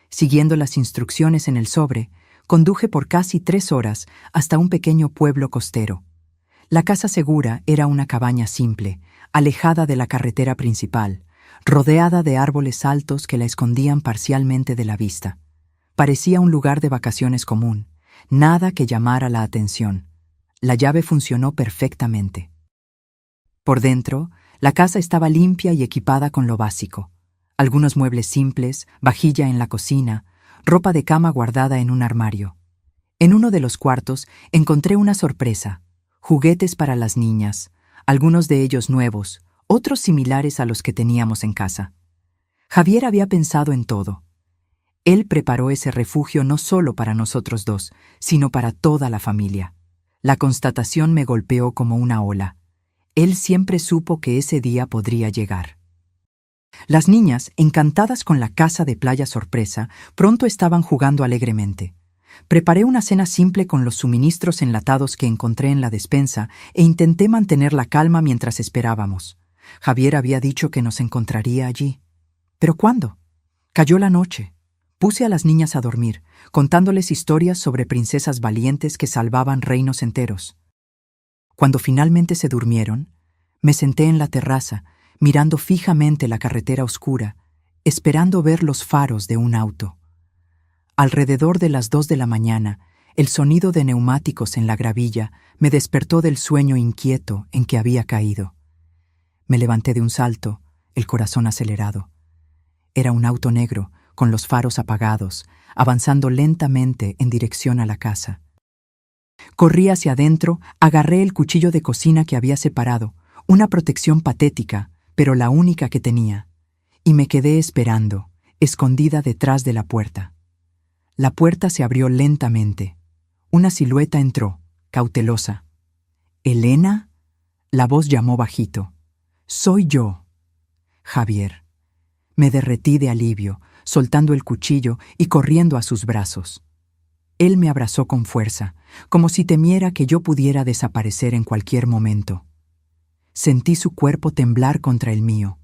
Siguiendo las instrucciones en el sobre, conduje por casi 3 horas hasta un pequeño pueblo costero. La casa segura era una cabaña simple, alejada de la carretera principal, rodeada de árboles altos que la escondían parcialmente de la vista. Parecía un lugar de vacaciones común, nada que llamara la atención. La llave funcionó perfectamente. Por dentro, la casa estaba limpia y equipada con lo básico. Algunos muebles simples, vajilla en la cocina, ropa de cama guardada en un armario. En uno de los cuartos encontré una sorpresa: juguetes para las niñas, algunos de ellos nuevos, otros similares a los que teníamos en casa. Javier había pensado en todo. Él preparó ese refugio no solo para nosotros dos, sino para toda la familia. La constatación me golpeó como una ola. Él siempre supo que ese día podría llegar. Las niñas, encantadas con la casa de playa sorpresa, pronto estaban jugando alegremente. Preparé una cena simple con los suministros enlatados que encontré en la despensa e intenté mantener la calma mientras esperábamos. Javier había dicho que nos encontraría allí. ¿Pero cuándo? Cayó la noche. Puse a las niñas a dormir, contándoles historias sobre princesas valientes que salvaban reinos enteros. Cuando finalmente se durmieron, me senté en la terraza, mirando fijamente la carretera oscura, esperando ver los faros de un auto. Alrededor de las 2 de la mañana, el sonido de neumáticos en la gravilla me despertó del sueño inquieto en que había caído. Me levanté de un salto, el corazón acelerado. Era un auto negro, con los faros apagados, avanzando lentamente en dirección a la casa. Corrí hacia adentro, agarré el cuchillo de cocina que había separado, una protección patética, pero la única que tenía, y me quedé esperando, escondida detrás de la puerta. La puerta se abrió lentamente. Una silueta entró, cautelosa. «¿Elena?» La voz llamó bajito. «Soy yo». Javier. Me derretí de alivio, soltando el cuchillo y corriendo a sus brazos. Él me abrazó con fuerza, como si temiera que yo pudiera desaparecer en cualquier momento. Sentí su cuerpo temblar contra el mío.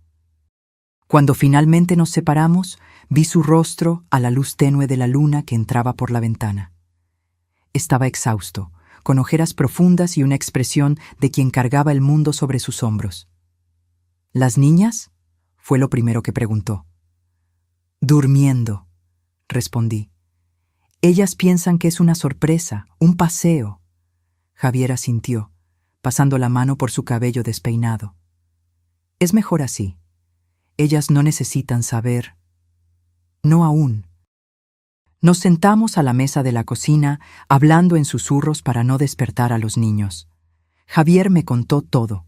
Cuando finalmente nos separamos, vi su rostro a la luz tenue de la luna que entraba por la ventana. Estaba exhausto, con ojeras profundas y una expresión de quien cargaba el mundo sobre sus hombros. «¿Las niñas?», fue lo primero que preguntó. «Durmiendo», respondí. «Ellas piensan que es una sorpresa, un paseo». Javier asintió, pasando la mano por su cabello despeinado. «Es mejor así. Ellas no necesitan saber». «No aún». Nos sentamos a la mesa de la cocina, hablando en susurros para no despertar a los niños. Javier me contó todo: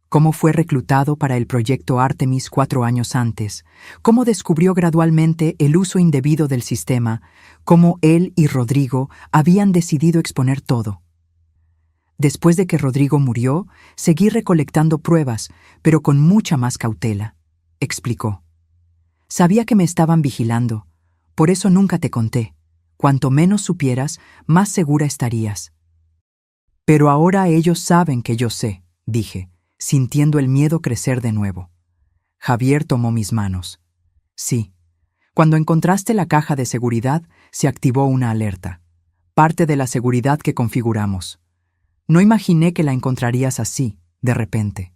cómo fue reclutado para el proyecto Artemis 4 años antes, cómo descubrió gradualmente el uso indebido del sistema, cómo él y Rodrigo habían decidido exponer todo. Después de que Rodrigo murió, seguí recolectando pruebas, pero con mucha más cautela, explicó. Sabía que me estaban vigilando, por eso nunca te conté. Cuanto menos supieras, más segura estarías. Pero ahora ellos saben que yo sé, dije, sintiendo el miedo crecer de nuevo. Javier tomó mis manos. Sí. Cuando encontraste la caja de seguridad, se activó una alerta. Parte de la seguridad que configuramos. No imaginé que la encontrarías así, de repente.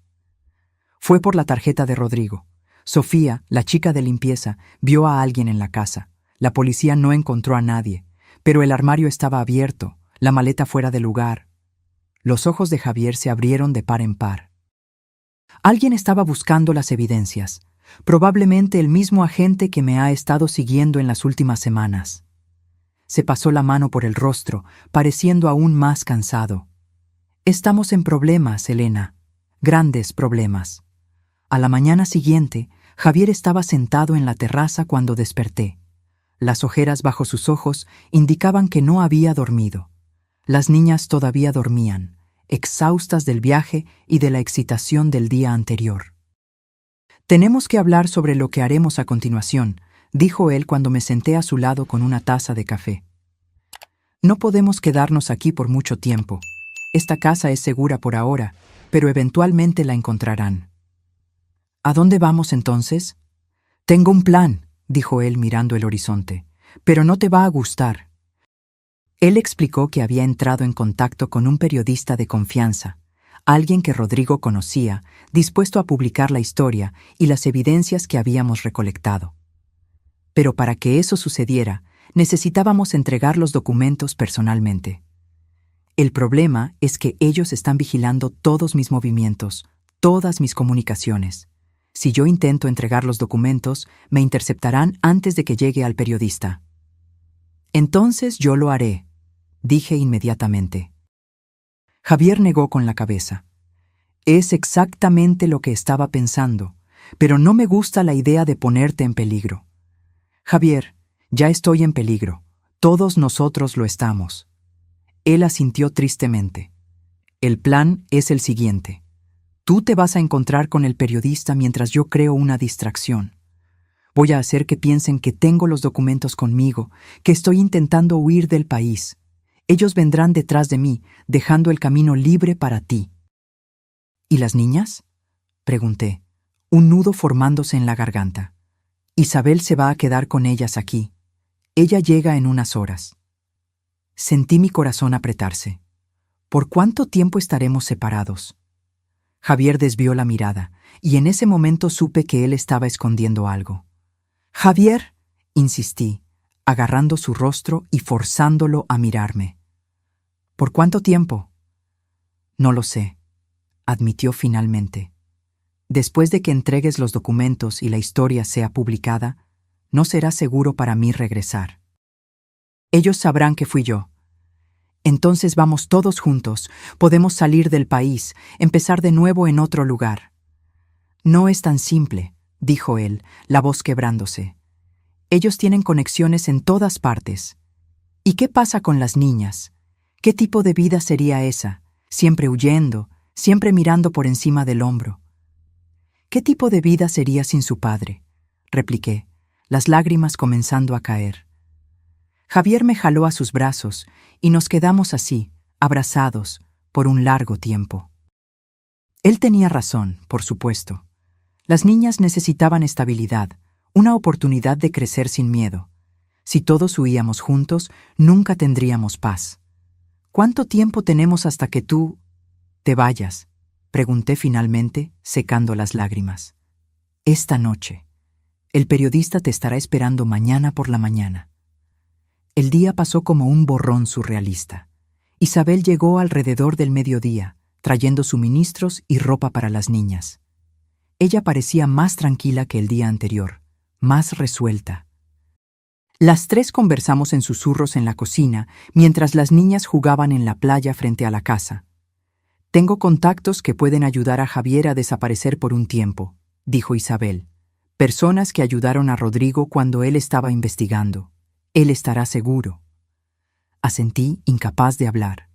Fue por la tarjeta de Rodrigo. Sofía, la chica de limpieza, vio a alguien en la casa. La policía no encontró a nadie, pero el armario estaba abierto, la maleta fuera de lugar. Los ojos de Javier se abrieron de par en par. Alguien estaba buscando las evidencias, probablemente el mismo agente que me ha estado siguiendo en las últimas semanas. Se pasó la mano por el rostro, pareciendo aún más cansado. Estamos en problemas, Elena. Grandes problemas. A la mañana siguiente, Javier estaba sentado en la terraza cuando desperté. Las ojeras bajo sus ojos indicaban que no había dormido. Las niñas todavía dormían, exhaustas del viaje y de la excitación del día anterior. Tenemos que hablar sobre lo que haremos a continuación, dijo él cuando me senté a su lado con una taza de café. No podemos quedarnos aquí por mucho tiempo. Esta casa es segura por ahora, pero eventualmente la encontrarán. ¿A dónde vamos entonces? Tengo un plan, dijo él mirando el horizonte, pero no te va a gustar. Él explicó que había entrado en contacto con un periodista de confianza, alguien que Rodrigo conocía, dispuesto a publicar la historia y las evidencias que habíamos recolectado. Pero para que eso sucediera, necesitábamos entregar los documentos personalmente. El problema es que ellos están vigilando todos mis movimientos, todas mis comunicaciones. Si yo intento entregar los documentos, me interceptarán antes de que llegue al periodista. Entonces yo lo haré, dije inmediatamente. Javier negó con la cabeza. Es exactamente lo que estaba pensando, pero no me gusta la idea de ponerte en peligro. Javier, ya estoy en peligro. Todos nosotros lo estamos. Él asintió tristemente. El plan es el siguiente. Tú te vas a encontrar con el periodista mientras yo creo una distracción. Voy a hacer que piensen que tengo los documentos conmigo, que estoy intentando huir del país. Ellos vendrán detrás de mí, dejando el camino libre para ti. ¿Y las niñas? Pregunté, un nudo formándose en la garganta. Isabel se va a quedar con ellas aquí. Ella llega en unas horas. Sentí mi corazón apretarse. ¿Por cuánto tiempo estaremos separados? Javier desvió la mirada, y en ese momento supe que él estaba escondiendo algo. «Javier», insistí, agarrando su rostro y forzándolo a mirarme. «¿Por cuánto tiempo?» «No lo sé», admitió finalmente. «Después de que entregues los documentos y la historia sea publicada, no será seguro para mí regresar. Ellos sabrán que fui yo. Entonces vamos todos juntos, podemos salir del país, empezar de nuevo en otro lugar». «No es tan simple», dijo él, la voz quebrándose. «Ellos tienen conexiones en todas partes. ¿Y qué pasa con las niñas? ¿Qué tipo de vida sería esa? Siempre huyendo, siempre mirando por encima del hombro». «¿Qué tipo de vida sería sin su padre?», repliqué, las lágrimas comenzando a caer. Javier me jaló a sus brazos y nos quedamos así, abrazados, por un largo tiempo. Él tenía razón, por supuesto. Las niñas necesitaban estabilidad, una oportunidad de crecer sin miedo. Si todos huíamos juntos, nunca tendríamos paz. «¿Cuánto tiempo tenemos hasta que tú te vayas?», pregunté finalmente, secando las lágrimas. «Esta noche. El periodista te estará esperando mañana por la mañana». El día pasó como un borrón surrealista. Isabel llegó alrededor del mediodía, trayendo suministros y ropa para las niñas. Ella parecía más tranquila que el día anterior, más resuelta. Las tres conversamos en susurros en la cocina, mientras las niñas jugaban en la playa frente a la casa. «Tengo contactos que pueden ayudar a Javier a desaparecer por un tiempo», dijo Isabel. «Personas que ayudaron a Rodrigo cuando él estaba investigando. Él estará seguro». Asentí, incapaz de hablar.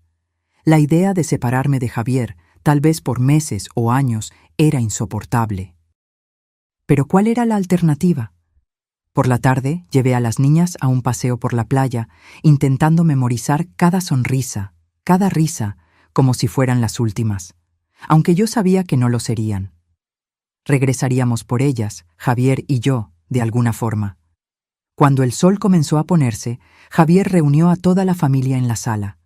La idea de separarme de Javier, tal vez por meses o años, era insoportable. Pero ¿cuál era la alternativa? Por la tarde llevé a las niñas a un paseo por la playa, intentando memorizar cada sonrisa, cada risa, como si fueran las últimas, aunque yo sabía que no lo serían. Regresaríamos por ellas, Javier y yo, de alguna forma. Cuando el sol comenzó a ponerse, Javier reunió a toda la familia en la sala.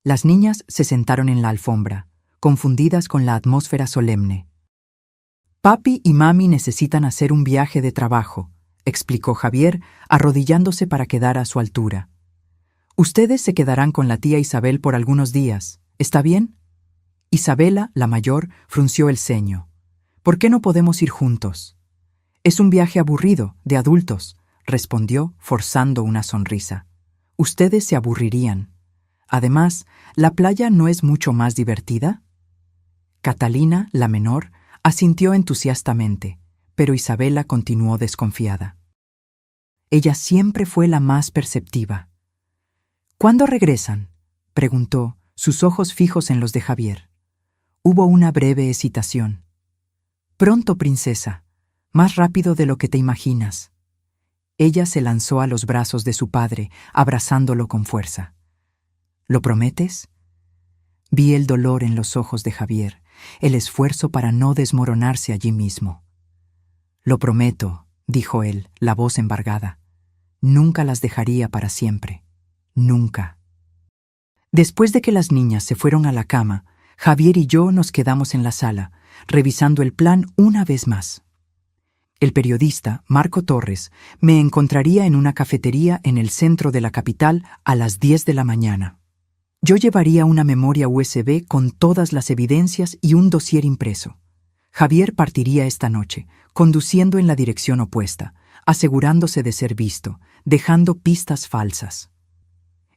Las niñas se sentaron en la alfombra, confundidas con la atmósfera solemne. «Papi y mami necesitan hacer un viaje de trabajo», explicó Javier, arrodillándose para quedar a su altura. «Ustedes se quedarán con la tía Isabel por algunos días, ¿está bien?» Isabela, la mayor, frunció el ceño. «¿Por qué no podemos ir juntos?» «Es un viaje aburrido, de adultos», respondió, forzando una sonrisa. «Ustedes se aburrirían. Además, ¿la playa no es mucho más divertida?» Catalina, la menor, asintió entusiastamente, pero Isabela continuó desconfiada. Ella siempre fue la más perceptiva. «¿Cuándo regresan?», preguntó, sus ojos fijos en los de Javier. Hubo una breve hesitación. «Pronto, princesa, más rápido de lo que te imaginas». Ella se lanzó a los brazos de su padre, abrazándolo con fuerza. «¿Lo prometes?». Vi el dolor en los ojos de Javier, el esfuerzo para no desmoronarse allí mismo. «Lo prometo», dijo él, la voz embargada. «Nunca las dejaría para siempre. Nunca». Después de que las niñas se fueron a la cama, Javier y yo nos quedamos en la sala, revisando el plan una vez más. El periodista, Marco Torres, me encontraría en una cafetería en el centro de la capital a las 10 de la mañana. Yo llevaría una memoria USB con todas las evidencias y un dossier impreso. Javier partiría esta noche, conduciendo en la dirección opuesta, asegurándose de ser visto, dejando pistas falsas.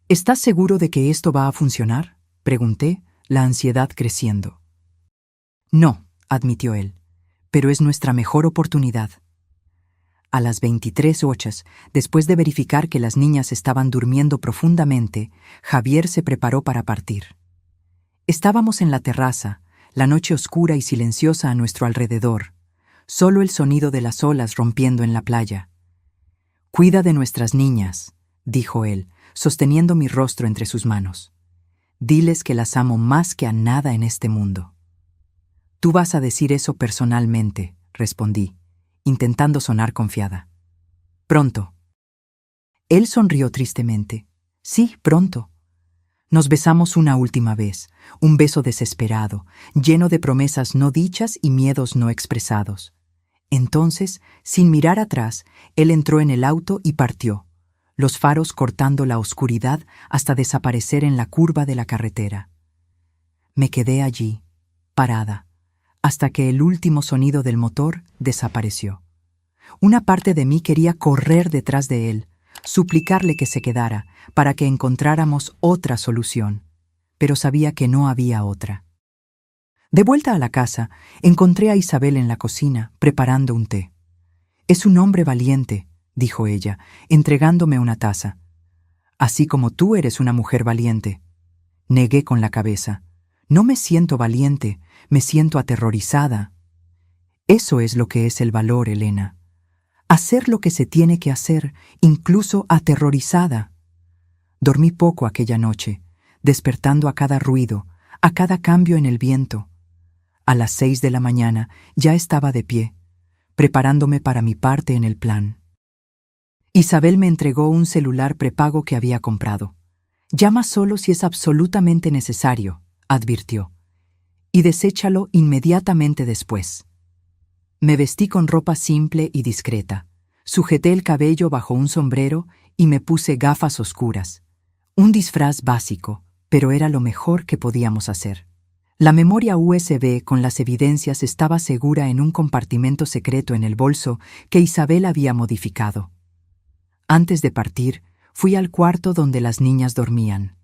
«¿Estás seguro de que esto va a funcionar?», pregunté, la ansiedad creciendo. «No», admitió él, «pero es nuestra mejor oportunidad». A las 23:08, después de verificar que las niñas estaban durmiendo profundamente, Javier se preparó para partir. Estábamos en la terraza, la noche oscura y silenciosa a nuestro alrededor, solo el sonido de las olas rompiendo en la playa. «Cuida de nuestras niñas», dijo él, sosteniendo mi rostro entre sus manos. «Diles que las amo más que a nada en este mundo». «Tú vas a decir eso personalmente», respondí, intentando sonar confiada. «Pronto». Él sonrió tristemente. «Sí, pronto». Nos besamos una última vez, un beso desesperado, lleno de promesas no dichas y miedos no expresados. Entonces, sin mirar atrás, él entró en el auto y partió, los faros cortando la oscuridad hasta desaparecer en la curva de la carretera. Me quedé allí, parada, hasta que el último sonido del motor desapareció. Una parte de mí quería correr detrás de él, suplicarle que se quedara, para que encontráramos otra solución, pero sabía que no había otra. De vuelta a la casa, encontré a Isabel en la cocina, preparando un té. «Es un hombre valiente», dijo ella, entregándome una taza. «Así como tú eres una mujer valiente». Negué con la cabeza. «No me siento valiente, me siento aterrorizada». Eso es lo que es el valor, Elena. Hacer lo que se tiene que hacer, incluso aterrorizada. Dormí poco aquella noche, despertando a cada ruido, a cada cambio en el viento. A las 6 de la mañana ya estaba de pie, preparándome para mi parte en el plan. Isabel me entregó un celular prepago que había comprado. «Llama solo si es absolutamente necesario», advirtió, «y deséchalo inmediatamente después». Me vestí con ropa simple y discreta, sujeté el cabello bajo un sombrero y me puse gafas oscuras. Un disfraz básico, pero era lo mejor que podíamos hacer. La memoria USB con las evidencias estaba segura en un compartimento secreto en el bolso que Isabel había modificado. Antes de partir, fui al cuarto donde las niñas dormían.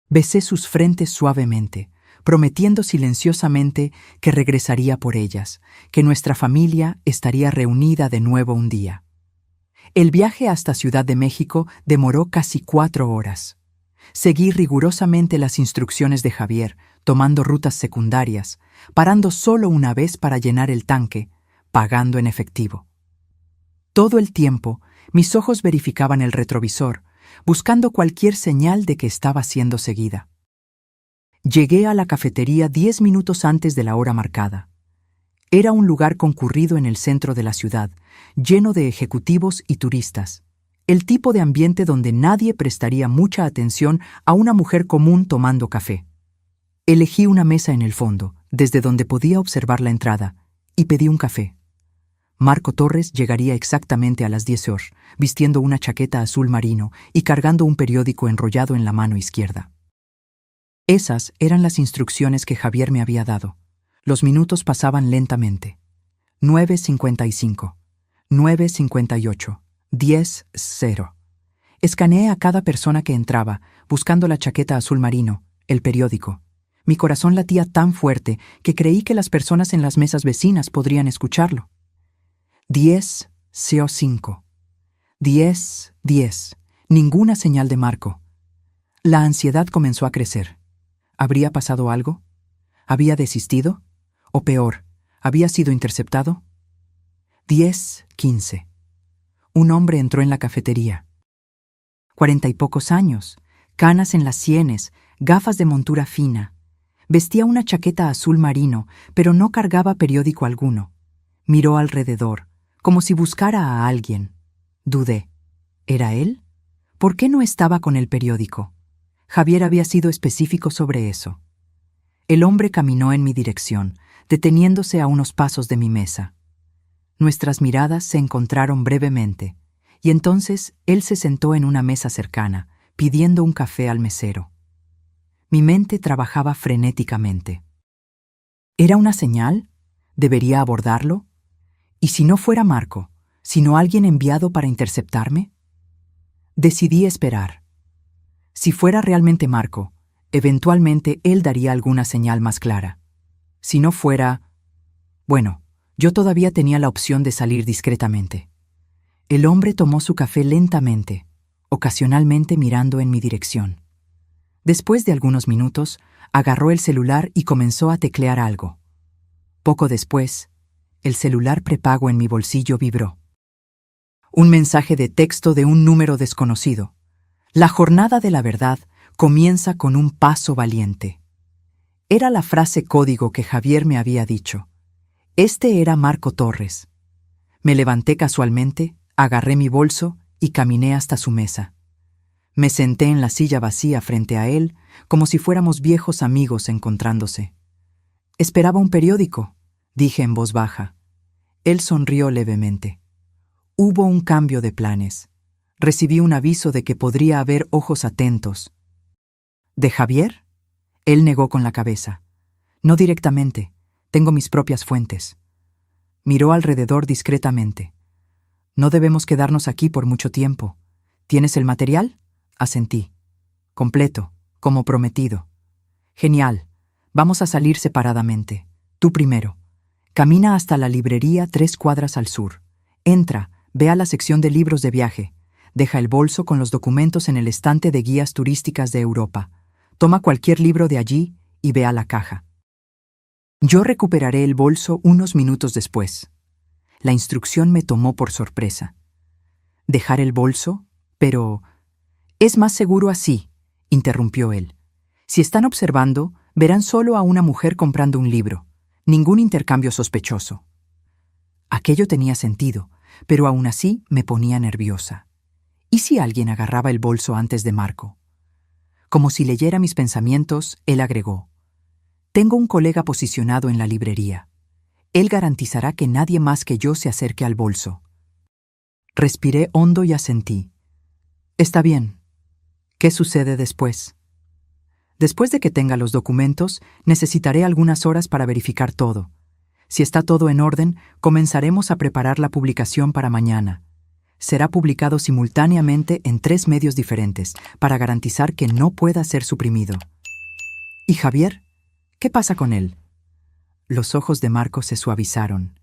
Besé sus frentes suavemente, prometiendo silenciosamente que regresaría por ellas, que nuestra familia estaría reunida de nuevo un día. El viaje hasta Ciudad de México demoró casi 4 horas. Seguí rigurosamente las instrucciones de Javier, tomando rutas secundarias, parando solo una vez para llenar el tanque, pagando en efectivo. Todo el tiempo, mis ojos verificaban el retrovisor, buscando cualquier señal de que estaba siendo seguida. Llegué a la cafetería 10 minutos antes de la hora marcada. Era un lugar concurrido en el centro de la ciudad, lleno de ejecutivos y turistas. El tipo de ambiente donde nadie prestaría mucha atención a una mujer común tomando café. Elegí una mesa en el fondo, desde donde podía observar la entrada, y pedí un café. Marco Torres llegaría exactamente a las 10 horas, vistiendo una chaqueta azul marino y cargando un periódico enrollado en la mano izquierda. Esas eran las instrucciones que Javier me había dado. Los minutos pasaban lentamente. 9:55, 9:58, 10:0. Escaneé a cada persona que entraba, buscando la chaqueta azul marino, el periódico. Mi corazón latía tan fuerte que creí que las personas en las mesas vecinas podrían escucharlo. 10:05, 10:10. Ninguna señal de Marco. La ansiedad comenzó a crecer. ¿Habría pasado algo? ¿Había desistido? O peor, ¿había sido interceptado? 10:15. Un hombre entró en la cafetería. 40 y pocos años, canas en las sienes, gafas de montura fina. Vestía una chaqueta azul marino, pero no cargaba periódico alguno. Miró alrededor, como si buscara a alguien. Dudé. ¿Era él? ¿Por qué no estaba con el periódico? Javier había sido específico sobre eso. El hombre caminó en mi dirección, deteniéndose a unos pasos de mi mesa. Nuestras miradas se encontraron brevemente, y entonces él se sentó en una mesa cercana, pidiendo un café al mesero. Mi mente trabajaba frenéticamente. ¿Era una señal? ¿Debería abordarlo? ¿Y si no fuera Marco, sino alguien enviado para interceptarme? Decidí esperar. Si fuera realmente Marco, eventualmente él daría alguna señal más clara. Si no fuera... Bueno, yo todavía tenía la opción de salir discretamente. El hombre tomó su café lentamente, ocasionalmente mirando en mi dirección. Después de algunos minutos, agarró el celular y comenzó a teclear algo. Poco después, el celular prepago en mi bolsillo vibró. Un mensaje de texto de un número desconocido. La jornada de la verdad comienza con un paso valiente. Era la frase código que Javier me había dicho. Este era Marco Torres. Me levanté casualmente, agarré mi bolso y caminé hasta su mesa. Me senté en la silla vacía frente a él, como si fuéramos viejos amigos encontrándose. Esperaba un periódico, dije en voz baja. Él sonrió levemente. Hubo un cambio de planes. Recibí un aviso de que podría haber ojos atentos. ¿De Javier? Él negó con la cabeza. No directamente. Tengo mis propias fuentes. Miró alrededor discretamente. No debemos quedarnos aquí por mucho tiempo. ¿Tienes el material? Asentí. Completo, como prometido. Genial. Vamos a salir separadamente. Tú primero. Camina hasta la librería 3 cuadras al sur. Entra, ve a la sección de libros de viaje. Deja el bolso con los documentos en el estante de guías turísticas de Europa. Toma cualquier libro de allí y ve a la caja. Yo recuperaré el bolso unos minutos después. La instrucción me tomó por sorpresa. ¿Dejar el bolso? Pero... Es más seguro así, interrumpió él. Si están observando, verán solo a una mujer comprando un libro. Ningún intercambio sospechoso. Aquello tenía sentido, pero aún así me ponía nerviosa. ¿Y si alguien agarraba el bolso antes de Marco? Como si leyera mis pensamientos, él agregó. Tengo un colega posicionado en la librería. Él garantizará que nadie más que yo se acerque al bolso. Respiré hondo y asentí. Está bien. ¿Qué sucede después? Después de que tenga los documentos, necesitaré algunas horas para verificar todo. Si está todo en orden, comenzaremos a preparar la publicación para mañana. Será publicado simultáneamente en 3 medios diferentes, para garantizar que no pueda ser suprimido. ¿Y Javier? ¿Qué pasa con él? Los ojos de Marco se suavizaron.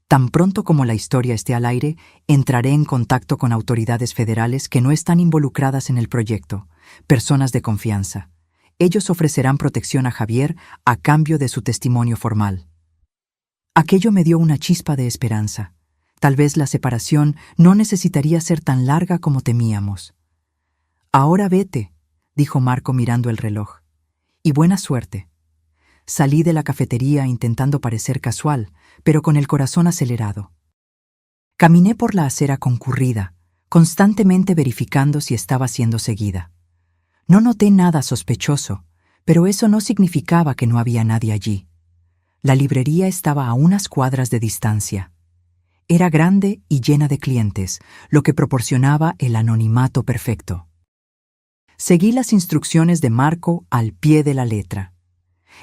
Tan pronto como la historia esté al aire, entraré en contacto con autoridades federales que no están involucradas en el proyecto. personas de confianza. Ellos ofrecerán protección a Javier a cambio de su testimonio formal. Aquello me dio una chispa de esperanza. Tal vez la separación no necesitaría ser tan larga como temíamos. «Ahora vete», dijo Marco mirando el reloj. «Y buena suerte». Salí de la cafetería intentando parecer casual, pero con el corazón acelerado. Caminé por la acera concurrida, constantemente verificando si estaba siendo seguida. No noté nada sospechoso, pero eso no significaba que no había nadie allí. La librería estaba a unas cuadras de distancia. Era grande y llena de clientes, lo que proporcionaba el anonimato perfecto. Seguí las instrucciones de Marco al pie de la letra.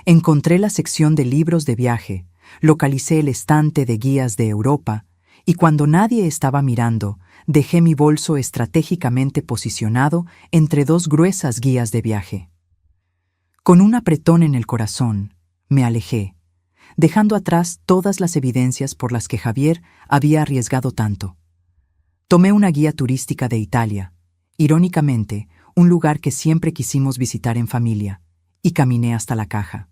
Encontré la sección de libros de viaje, localicé el estante de guías de Europa y cuando nadie estaba mirando, dejé mi bolso estratégicamente posicionado entre dos gruesas guías de viaje. Con un apretón en el corazón, me alejé, dejando atrás todas las evidencias por las que Javier había arriesgado tanto. Tomé una guía turística de Italia, irónicamente, un lugar que siempre quisimos visitar en familia, y caminé hasta la caja.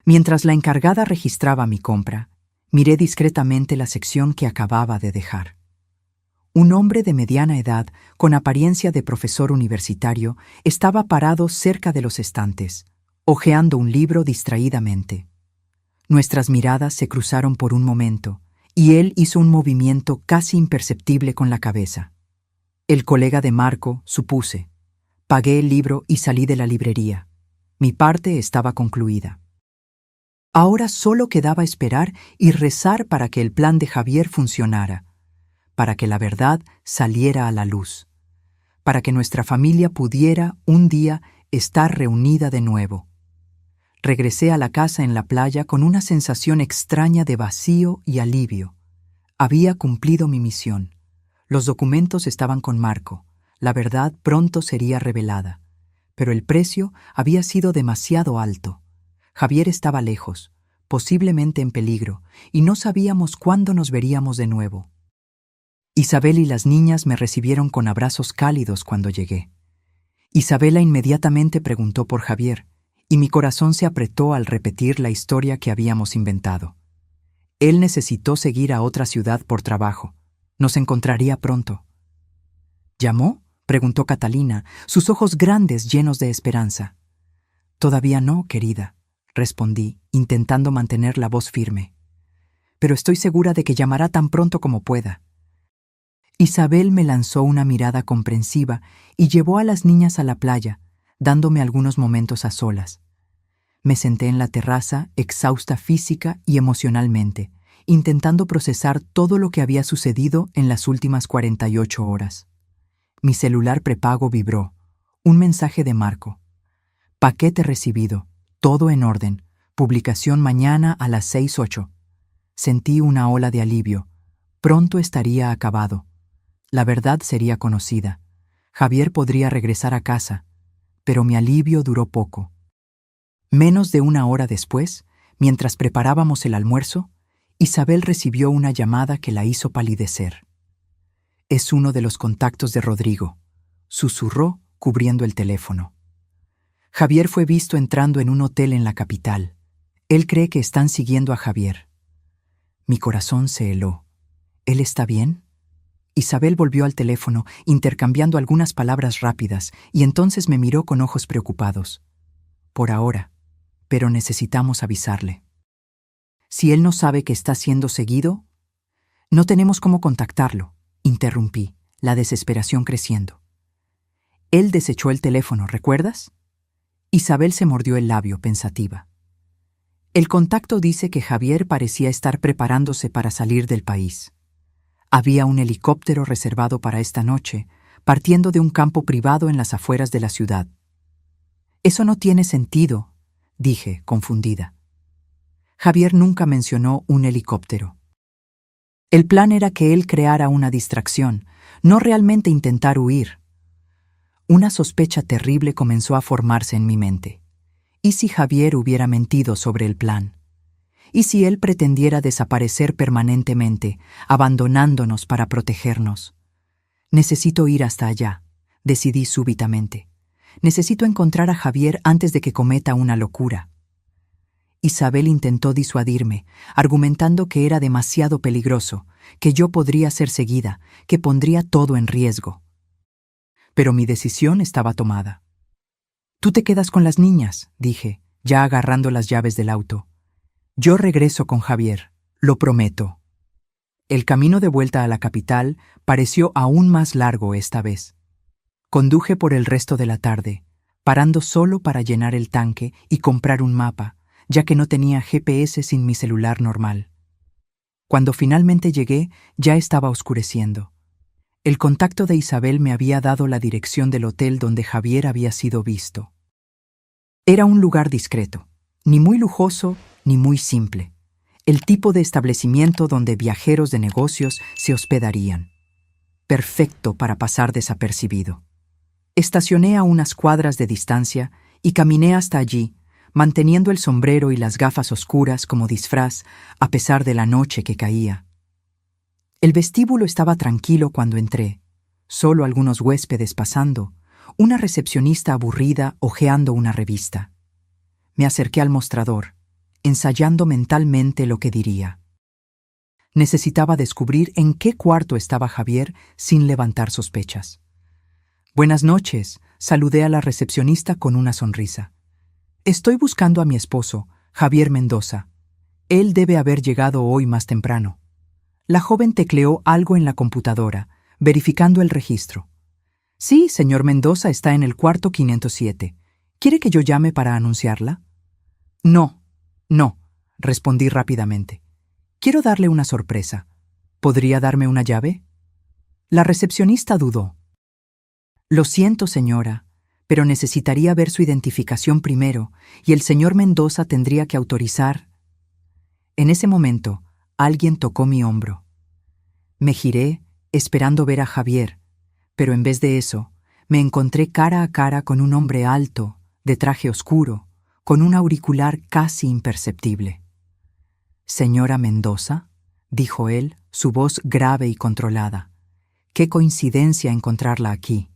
Mientras la encargada registraba mi compra, miré discretamente la sección que acababa de dejar. Un hombre de mediana edad, con apariencia de profesor universitario, estaba parado cerca de los estantes, hojeando un libro distraídamente. Nuestras miradas se cruzaron por un momento, y él hizo un movimiento casi imperceptible con la cabeza. El colega de Marco, supuse. Pagué el libro y salí de la librería. Mi parte estaba concluida. Ahora solo quedaba esperar y rezar para que el plan de Javier funcionara, para que la verdad saliera a la luz, para que nuestra familia pudiera, un día, estar reunida de nuevo. Regresé a la casa en la playa con una sensación extraña de vacío y alivio. Había cumplido mi misión. Los documentos estaban con Marco. La verdad pronto sería revelada. Pero el precio había sido demasiado alto. Javier estaba lejos, posiblemente en peligro, y no sabíamos cuándo nos veríamos de nuevo. Isabel y las niñas me recibieron con abrazos cálidos cuando llegué. Isabela inmediatamente preguntó por Javier, y mi corazón se apretó al repetir la historia que habíamos inventado. Él necesitó seguir a otra ciudad por trabajo. Nos encontraría pronto. ¿Llamó?, preguntó Catalina, sus ojos grandes llenos de esperanza. «Todavía no, querida», respondí, intentando mantener la voz firme. «Pero estoy segura de que llamará tan pronto como pueda». Isabel me lanzó una mirada comprensiva y llevó a las niñas a la playa, dándome algunos momentos a solas. Me senté en la terraza, exhausta física y emocionalmente, intentando procesar todo lo que había sucedido en las últimas 48 horas. Mi celular prepago vibró. Un mensaje de Marco. «Paquete recibido. Todo en orden. Publicación mañana a las 6:08». Sentí una ola de alivio. Pronto estaría acabado. La verdad sería conocida. Javier podría regresar a casa. Pero mi alivio duró poco. Menos de una hora después, mientras preparábamos el almuerzo, Isabel recibió una llamada que la hizo palidecer. «Es uno de los contactos de Rodrigo», susurró, cubriendo el teléfono. «Javier fue visto entrando en un hotel en la capital. Él cree que están siguiendo a Javier». Mi corazón se heló. «¿Él está bien?». Isabel volvió al teléfono, intercambiando algunas palabras rápidas, y entonces me miró con ojos preocupados. «Por ahora, pero necesitamos avisarle. Si él no sabe que está siendo seguido, no tenemos cómo contactarlo», interrumpí, la desesperación creciendo. «Él desechó el teléfono, ¿recuerdas?». Isabel se mordió el labio, pensativa. «El contacto dice que Javier parecía estar preparándose para salir del país. Había un helicóptero reservado para esta noche, partiendo de un campo privado en las afueras de la ciudad». «Eso no tiene sentido», dije, confundida. Javier nunca mencionó un helicóptero. El plan era que él creara una distracción, no realmente intentar huir. Una sospecha terrible comenzó a formarse en mi mente. ¿Y si Javier hubiera mentido sobre el plan? ¿Y si él pretendiera desaparecer permanentemente, abandonándonos para protegernos? «Necesito ir hasta allá», decidí súbitamente. Necesito encontrar a Javier antes de que cometa una locura. Isabel intentó disuadirme, argumentando que era demasiado peligroso, que yo podría ser seguida, que pondría todo en riesgo. Pero mi decisión estaba tomada. «Tú te quedas con las niñas», dije, ya agarrando las llaves del auto. «Yo regreso con Javier, lo prometo». El camino de vuelta a la capital pareció aún más largo esta vez. Conduje por el resto de la tarde, parando solo para llenar el tanque y comprar un mapa, ya que no tenía GPS sin mi celular normal. Cuando finalmente llegué, ya estaba oscureciendo. El contacto de Isabel me había dado la dirección del hotel donde Javier había sido visto. Era un lugar discreto, ni muy lujoso ni muy simple. El tipo de establecimiento donde viajeros de negocios se hospedarían. Perfecto para pasar desapercibido. Estacioné a unas cuadras de distancia y caminé hasta allí, manteniendo el sombrero y las gafas oscuras como disfraz a pesar de la noche que caía. El vestíbulo estaba tranquilo cuando entré, solo algunos huéspedes pasando, una recepcionista aburrida hojeando una revista. Me acerqué al mostrador, ensayando mentalmente lo que diría. Necesitaba descubrir en qué cuarto estaba Javier sin levantar sospechas. «Buenas noches», saludé a la recepcionista con una sonrisa. «Estoy buscando a mi esposo, Javier Mendoza. Él debe haber llegado hoy más temprano». La joven tecleó algo en la computadora, verificando el registro. «Sí, señor Mendoza está en el cuarto 507. ¿Quiere que yo llame para anunciarla?» «No, respondí rápidamente. «Quiero darle una sorpresa. ¿Podría darme una llave?» La recepcionista dudó. «Lo siento, señora, pero necesitaría ver su identificación primero y el señor Mendoza tendría que autorizar». En ese momento, alguien tocó mi hombro. Me giré, esperando ver a Javier, pero en vez de eso, me encontré cara a cara con un hombre alto, de traje oscuro, con un auricular casi imperceptible. «Señora Mendoza», dijo él, su voz grave y controlada. «Qué coincidencia encontrarla aquí».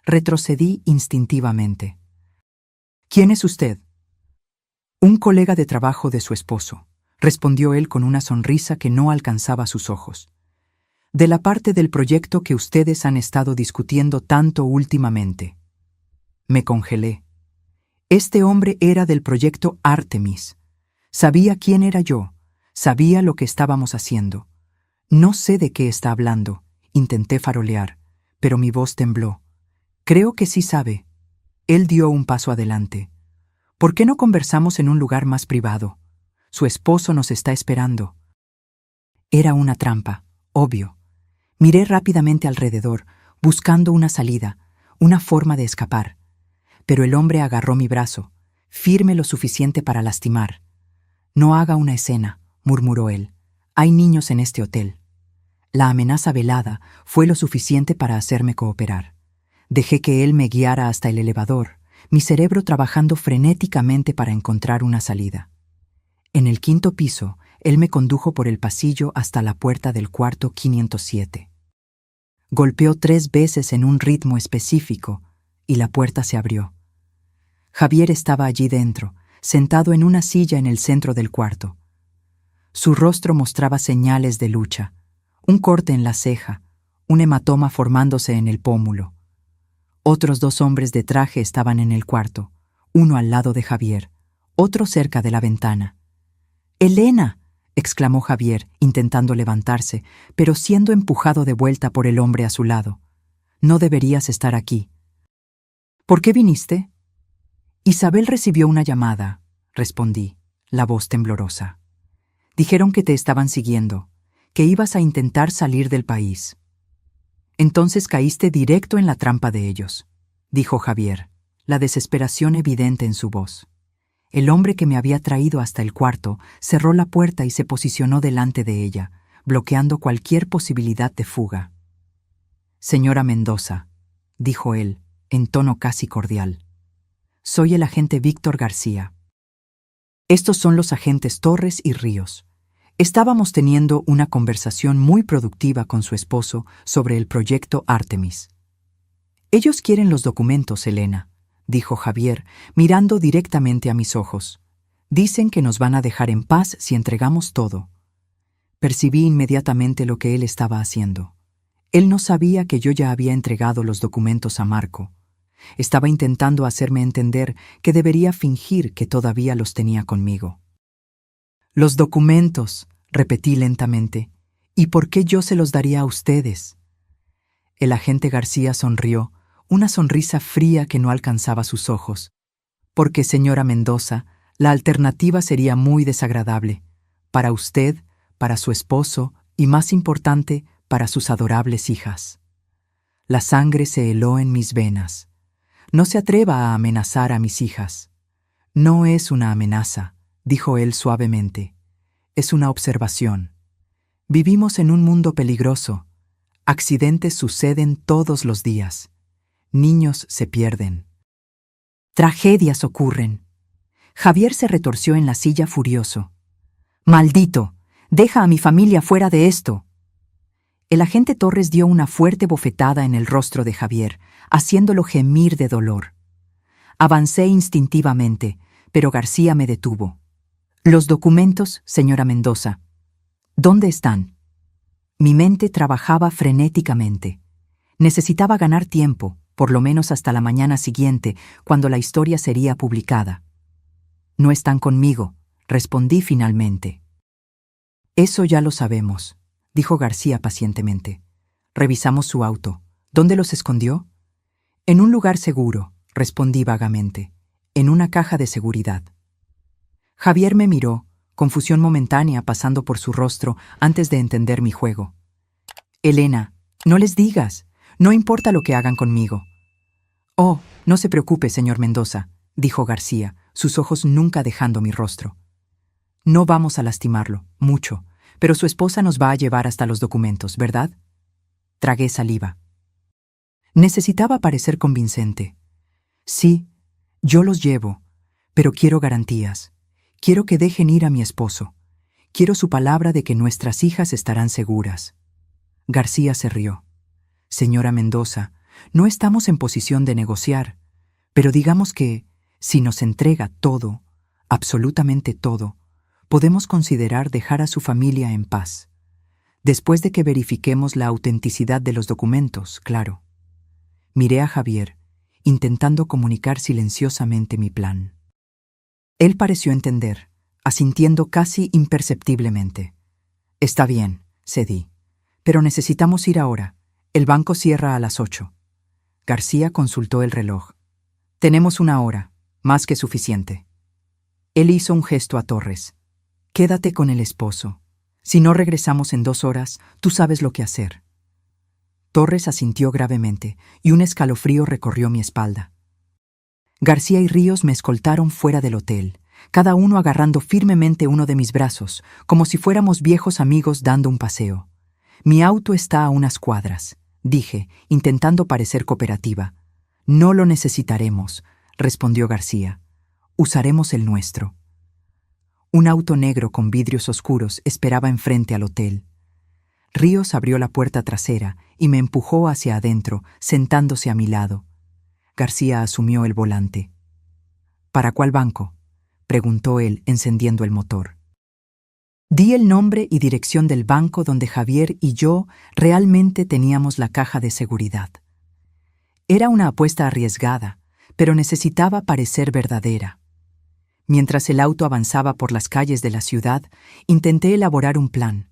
Retrocedí instintivamente. «¿Quién es usted?» «Un colega de trabajo de su esposo», respondió él con una sonrisa que no alcanzaba sus ojos. «De la parte del proyecto que ustedes han estado discutiendo tanto últimamente». Me congelé. Este hombre era del proyecto Artemis. Sabía quién era yo, sabía lo que estábamos haciendo. «No sé de qué está hablando», intenté farolear, pero mi voz tembló. «Creo que sí sabe». Él dio un paso adelante. «¿Por qué no conversamos en un lugar más privado? Su esposo nos está esperando». Era una trampa, obvio. Miré rápidamente alrededor, buscando una salida, una forma de escapar. Pero el hombre agarró mi brazo, firme lo suficiente para lastimar. «No haga una escena», murmuró él. «Hay niños en este hotel». La amenaza velada fue lo suficiente para hacerme cooperar. Dejé que él me guiara hasta el elevador, mi cerebro trabajando frenéticamente para encontrar una salida. En el 5º piso, él me condujo por el pasillo hasta la puerta del cuarto 507. Golpeó 3 veces en un ritmo específico y la puerta se abrió. Javier estaba allí dentro, sentado en una silla en el centro del cuarto. Su rostro mostraba señales de lucha, un corte en la ceja, un hematoma formándose en el pómulo. Otros 2 hombres de traje estaban en el cuarto, uno al lado de Javier, otro cerca de la ventana. «¡Elena!», exclamó Javier, intentando levantarse, pero siendo empujado de vuelta por el hombre a su lado. «No deberías estar aquí». «¿Por qué viniste?» «Isabel recibió una llamada», respondí, la voz temblorosa. «Dijeron que te estaban siguiendo, que ibas a intentar salir del país». «Entonces caíste directo en la trampa de ellos», dijo Javier, la desesperación evidente en su voz. El hombre que me había traído hasta el cuarto cerró la puerta y se posicionó delante de ella, bloqueando cualquier posibilidad de fuga. «Señora Mendoza», dijo él, en tono casi cordial. «Soy el agente Víctor García. Estos son los agentes Torres y Ríos. Estábamos teniendo una conversación muy productiva con su esposo sobre el proyecto Artemis». Ellos quieren los documentos, Elena, dijo Javier, mirando directamente a mis ojos. Dicen que nos van a dejar en paz si entregamos todo. Percibí inmediatamente lo que él estaba haciendo. Él no sabía que yo ya había entregado los documentos a Marco. Estaba intentando hacerme entender que debería fingir que todavía los tenía conmigo. Los documentos, repetí lentamente. ¿Y por qué yo se los daría a ustedes? El agente García sonrió, una sonrisa fría que no alcanzaba sus ojos. Porque, señora Mendoza, la alternativa sería muy desagradable. Para usted, para su esposo y, más importante, para sus adorables hijas. La sangre se heló en mis venas. No se atreva a amenazar a mis hijas. No es una amenaza, dijo él suavemente. Es una observación. Vivimos en un mundo peligroso. Accidentes suceden todos los días. Niños se pierden. Tragedias ocurren. Javier se retorció en la silla furioso. ¡Maldito! ¡Deja a mi familia fuera de esto! El agente Torres dio una fuerte bofetada en el rostro de Javier, haciéndolo gemir de dolor. Avancé instintivamente, pero García me detuvo. Los documentos, señora Mendoza. ¿Dónde están? Mi mente trabajaba frenéticamente. Necesitaba ganar tiempo, por lo menos hasta la mañana siguiente, cuando la historia sería publicada. No están conmigo, respondí finalmente. Eso ya lo sabemos, dijo García pacientemente. Revisamos su auto. ¿Dónde los escondió? En un lugar seguro, respondí vagamente. En una caja de seguridad. Javier me miró, confusión momentánea pasando por su rostro antes de entender mi juego. Elena, no les digas. No importa lo que hagan conmigo. Oh, no se preocupe, señor Mendoza, dijo García, sus ojos nunca dejando mi rostro. No vamos a lastimarlo, mucho, pero su esposa nos va a llevar hasta los documentos, ¿verdad? Tragué saliva. Necesitaba parecer convincente. Sí, yo los llevo, pero quiero garantías. Quiero que dejen ir a mi esposo. Quiero su palabra de que nuestras hijas estarán seguras. García se rió. Señora Mendoza, no estamos en posición de negociar, pero digamos que, si nos entrega todo, absolutamente todo, podemos considerar dejar a su familia en paz. Después de que verifiquemos la autenticidad de los documentos, claro. Miré a Javier, intentando comunicar silenciosamente mi plan. Él pareció entender, asintiendo casi imperceptiblemente. Está bien, cedí. Pero necesitamos ir ahora. El banco cierra a las 8. García consultó el reloj. Tenemos 1 hora, más que suficiente. Él hizo un gesto a Torres. Quédate con el esposo. Si no regresamos en 2 horas, tú sabes lo que hacer. Torres asintió gravemente, y un escalofrío recorrió mi espalda. García y Ríos me escoltaron fuera del hotel, cada uno agarrando firmemente uno de mis brazos, como si fuéramos viejos amigos dando un paseo. Mi auto está a unas cuadras, dije, intentando parecer cooperativa. No lo necesitaremos, respondió García. Usaremos el nuestro. Un auto negro con vidrios oscuros esperaba enfrente al hotel. Ríos abrió la puerta trasera y me empujó hacia adentro, sentándose a mi lado. García asumió el volante. ¿Para cuál banco?, preguntó él, encendiendo el motor. Di el nombre y dirección del banco donde Javier y yo realmente teníamos la caja de seguridad. Era una apuesta arriesgada, pero necesitaba parecer verdadera. Mientras el auto avanzaba por las calles de la ciudad, intenté elaborar un plan.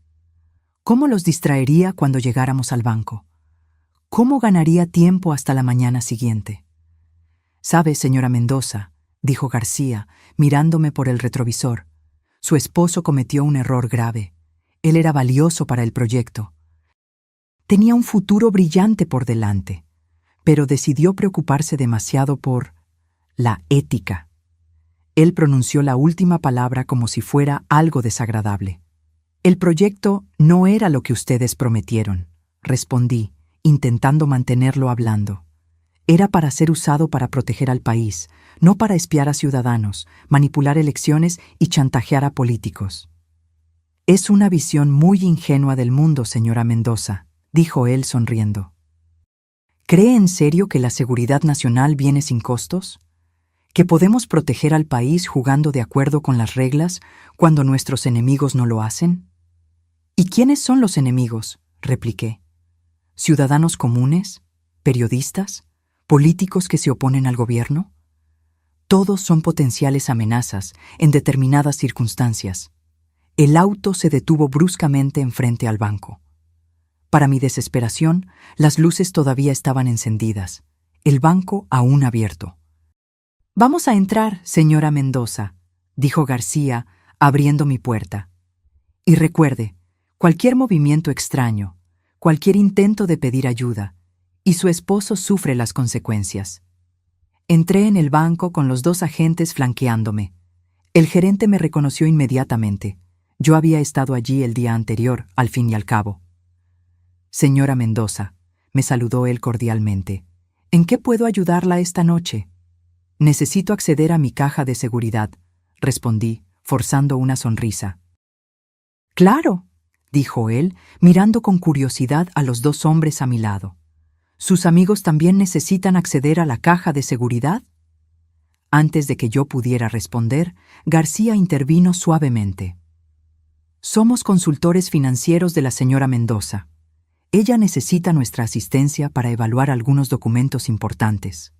¿Cómo los distraería cuando llegáramos al banco? ¿Cómo ganaría tiempo hasta la mañana siguiente? «Sabe, señora Mendoza», dijo García, mirándome por el retrovisor, «su esposo cometió un error grave. Él era valioso para el proyecto. Tenía un futuro brillante por delante, pero decidió preocuparse demasiado por la ética». Él pronunció la última palabra como si fuera algo desagradable. «El proyecto no era lo que ustedes prometieron», respondí, intentando mantenerlo hablando. Era para ser usado para proteger al país, no para espiar a ciudadanos, manipular elecciones y chantajear a políticos. «Es una visión muy ingenua del mundo, señora Mendoza», dijo él sonriendo. ¿Cree en serio que la seguridad nacional viene sin costos? ¿Que podemos proteger al país jugando de acuerdo con las reglas cuando nuestros enemigos no lo hacen? ¿Y quiénes son los enemigos?, repliqué. ¿Ciudadanos comunes? ¿Periodistas? ¿Políticos que se oponen al gobierno? Todos son potenciales amenazas en determinadas circunstancias. El auto se detuvo bruscamente enfrente al banco. Para mi desesperación, las luces todavía estaban encendidas, el banco aún abierto. «Vamos a entrar, señora Mendoza», dijo García, abriendo mi puerta. «Y recuerde, cualquier movimiento extraño, cualquier intento de pedir ayuda, y su esposo sufre las consecuencias». Entré en el banco con los 2 agentes flanqueándome. El gerente me reconoció inmediatamente. Yo había estado allí el día anterior, al fin y al cabo. «Señora Mendoza», me saludó él cordialmente, «¿en qué puedo ayudarla esta noche?» «Necesito acceder a mi caja de seguridad», respondí, forzando una sonrisa. «Claro», dijo él, mirando con curiosidad a los 2 hombres a mi lado. «¿Sus amigos también necesitan acceder a la caja de seguridad?» Antes de que yo pudiera responder, García intervino suavemente. «Somos consultores financieros de la señora Mendoza. Ella necesita nuestra asistencia para evaluar algunos documentos importantes».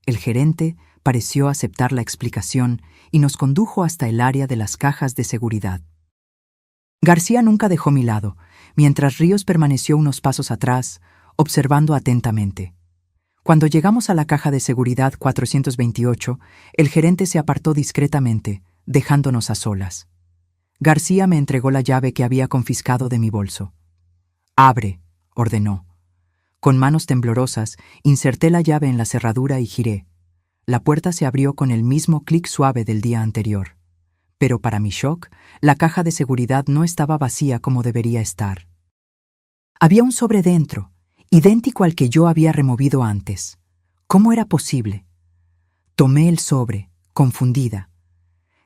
El gerente pareció aceptar la explicación y nos condujo hasta el área de las cajas de seguridad. García nunca dejó mi lado, mientras Ríos permaneció unos pasos atrás, observando atentamente. Cuando llegamos a la caja de seguridad 428, el gerente se apartó discretamente, dejándonos a solas. García me entregó la llave que había confiscado de mi bolso. «Abre», ordenó. Con manos temblorosas, inserté la llave en la cerradura y giré. La puerta se abrió con el mismo clic suave del día anterior. Pero para mi shock, la caja de seguridad no estaba vacía como debería estar. Había un sobre dentro, idéntico al que yo había removido antes. ¿Cómo era posible? Tomé el sobre, confundida.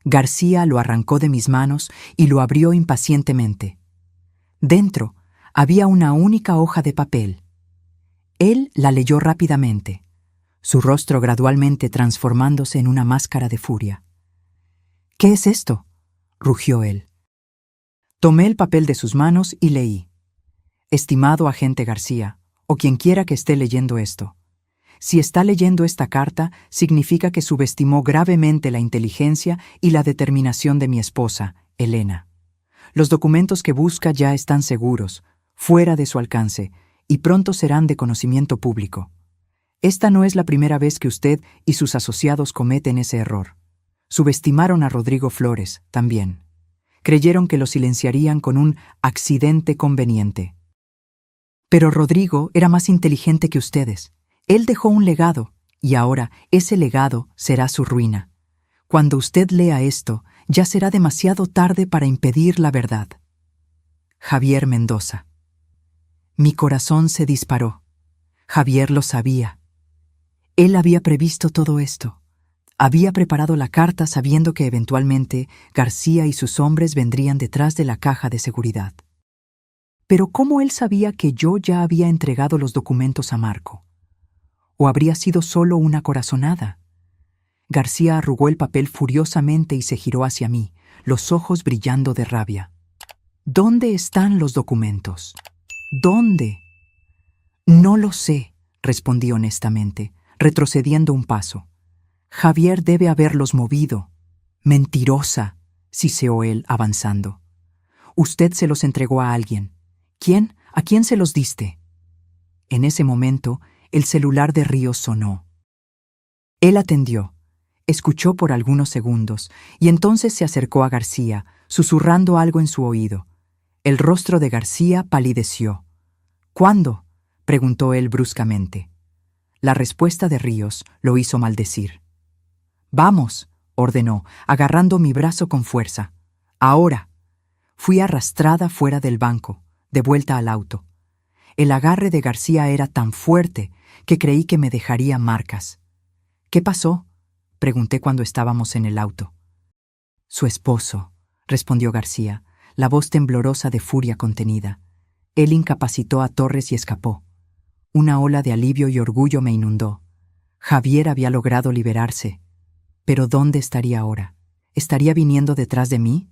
García lo arrancó de mis manos y lo abrió impacientemente. Dentro había una única hoja de papel. Él la leyó rápidamente, su rostro gradualmente transformándose en una máscara de furia. «¿Qué es esto?», rugió él. Tomé el papel de sus manos y leí. «Estimado agente García, o quienquiera que esté leyendo esto, si está leyendo esta carta, significa que subestimó gravemente la inteligencia y la determinación de mi esposa, Elena. Los documentos que busca ya están seguros, fuera de su alcance, y pronto serán de conocimiento público. Esta no es la primera vez que usted y sus asociados cometen ese error. Subestimaron a Rodrigo Flores, también. Creyeron que lo silenciarían con un accidente conveniente. Pero Rodrigo era más inteligente que ustedes. Él dejó un legado, y ahora ese legado será su ruina. Cuando usted lea esto, ya será demasiado tarde para impedir la verdad. Javier Mendoza». Mi corazón se disparó. Javier lo sabía. Él había previsto todo esto. Había preparado la carta sabiendo que eventualmente García y sus hombres vendrían detrás de la caja de seguridad. Pero ¿cómo él sabía que yo ya había entregado los documentos a Marco? ¿O habría sido solo una corazonada? García arrugó el papel furiosamente y se giró hacia mí, los ojos brillando de rabia. «¿Dónde están los documentos? ¿Dónde?» «No lo sé», respondí honestamente, retrocediendo un paso. «Javier debe haberlos movido». «Mentirosa», siseó él, avanzando. «Usted se los entregó a alguien. ¿Quién? ¿A quién se los diste?» En ese momento, el celular de Ríos sonó. Él atendió, escuchó por algunos segundos y entonces se acercó a García, susurrando algo en su oído. El rostro de García palideció. «¿Cuándo?», preguntó él bruscamente. La respuesta de Ríos lo hizo maldecir. «Vamos», ordenó, agarrando mi brazo con fuerza. «Ahora». Fui arrastrada fuera del banco, de vuelta al auto. El agarre de García era tan fuerte que creí que me dejaría marcas. «¿Qué pasó?», pregunté cuando estábamos en el auto. «Su esposo», respondió García, la voz temblorosa de furia contenida. «Él incapacitó a Torres y escapó». Una ola de alivio y orgullo me inundó. Javier había logrado liberarse. ¿Pero dónde estaría ahora? ¿Estaría viniendo detrás de mí?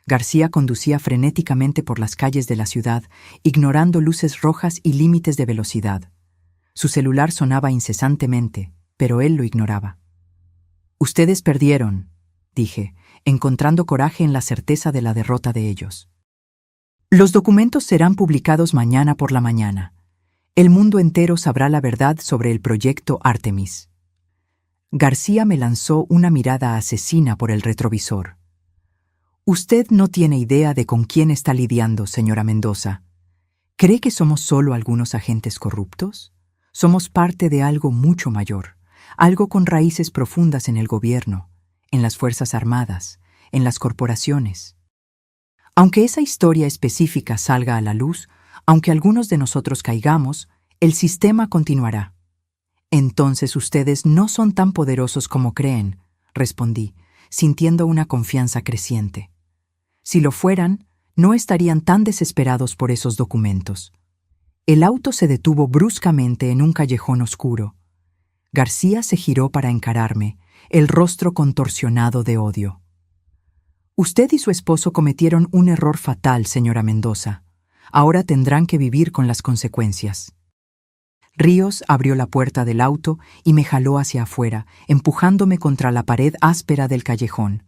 García conducía frenéticamente por las calles de la ciudad, ignorando luces rojas y límites de velocidad. Su celular sonaba incesantemente, pero él lo ignoraba. «Ustedes perdieron», dije, encontrando coraje en la certeza de la derrota de ellos. «Los documentos serán publicados mañana por la mañana. El mundo entero sabrá la verdad sobre el proyecto Artemis». García me lanzó una mirada asesina por el retrovisor. «Usted no tiene idea de con quién está lidiando, señora Mendoza. ¿Cree que somos solo algunos agentes corruptos? Somos parte de algo mucho mayor, algo con raíces profundas en el gobierno, en las Fuerzas Armadas, en las corporaciones. Aunque esa historia específica salga a la luz, aunque algunos de nosotros caigamos, el sistema continuará». «Entonces ustedes no son tan poderosos como creen», respondí, sintiendo una confianza creciente. «Si lo fueran, no estarían tan desesperados por esos documentos». El auto se detuvo bruscamente en un callejón oscuro. García se giró para encararme, el rostro contorsionado de odio. «Usted y su esposo cometieron un error fatal, señora Mendoza. Ahora tendrán que vivir con las consecuencias». Ríos abrió la puerta del auto y me jaló hacia afuera, empujándome contra la pared áspera del callejón.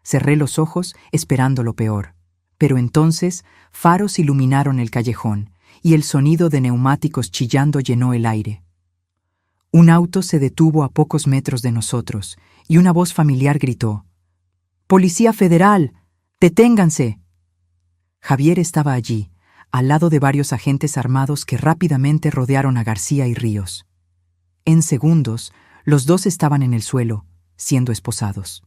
Cerré los ojos, esperando lo peor. Pero entonces, faros iluminaron el callejón, y el sonido de neumáticos chillando llenó el aire. Un auto se detuvo a pocos metros de nosotros, y una voz familiar gritó: «¡Policía Federal! ¡Deténganse!». Javier estaba allí, al lado de varios agentes armados que rápidamente rodearon a García y Ríos. En segundos, los dos estaban en el suelo, siendo esposados.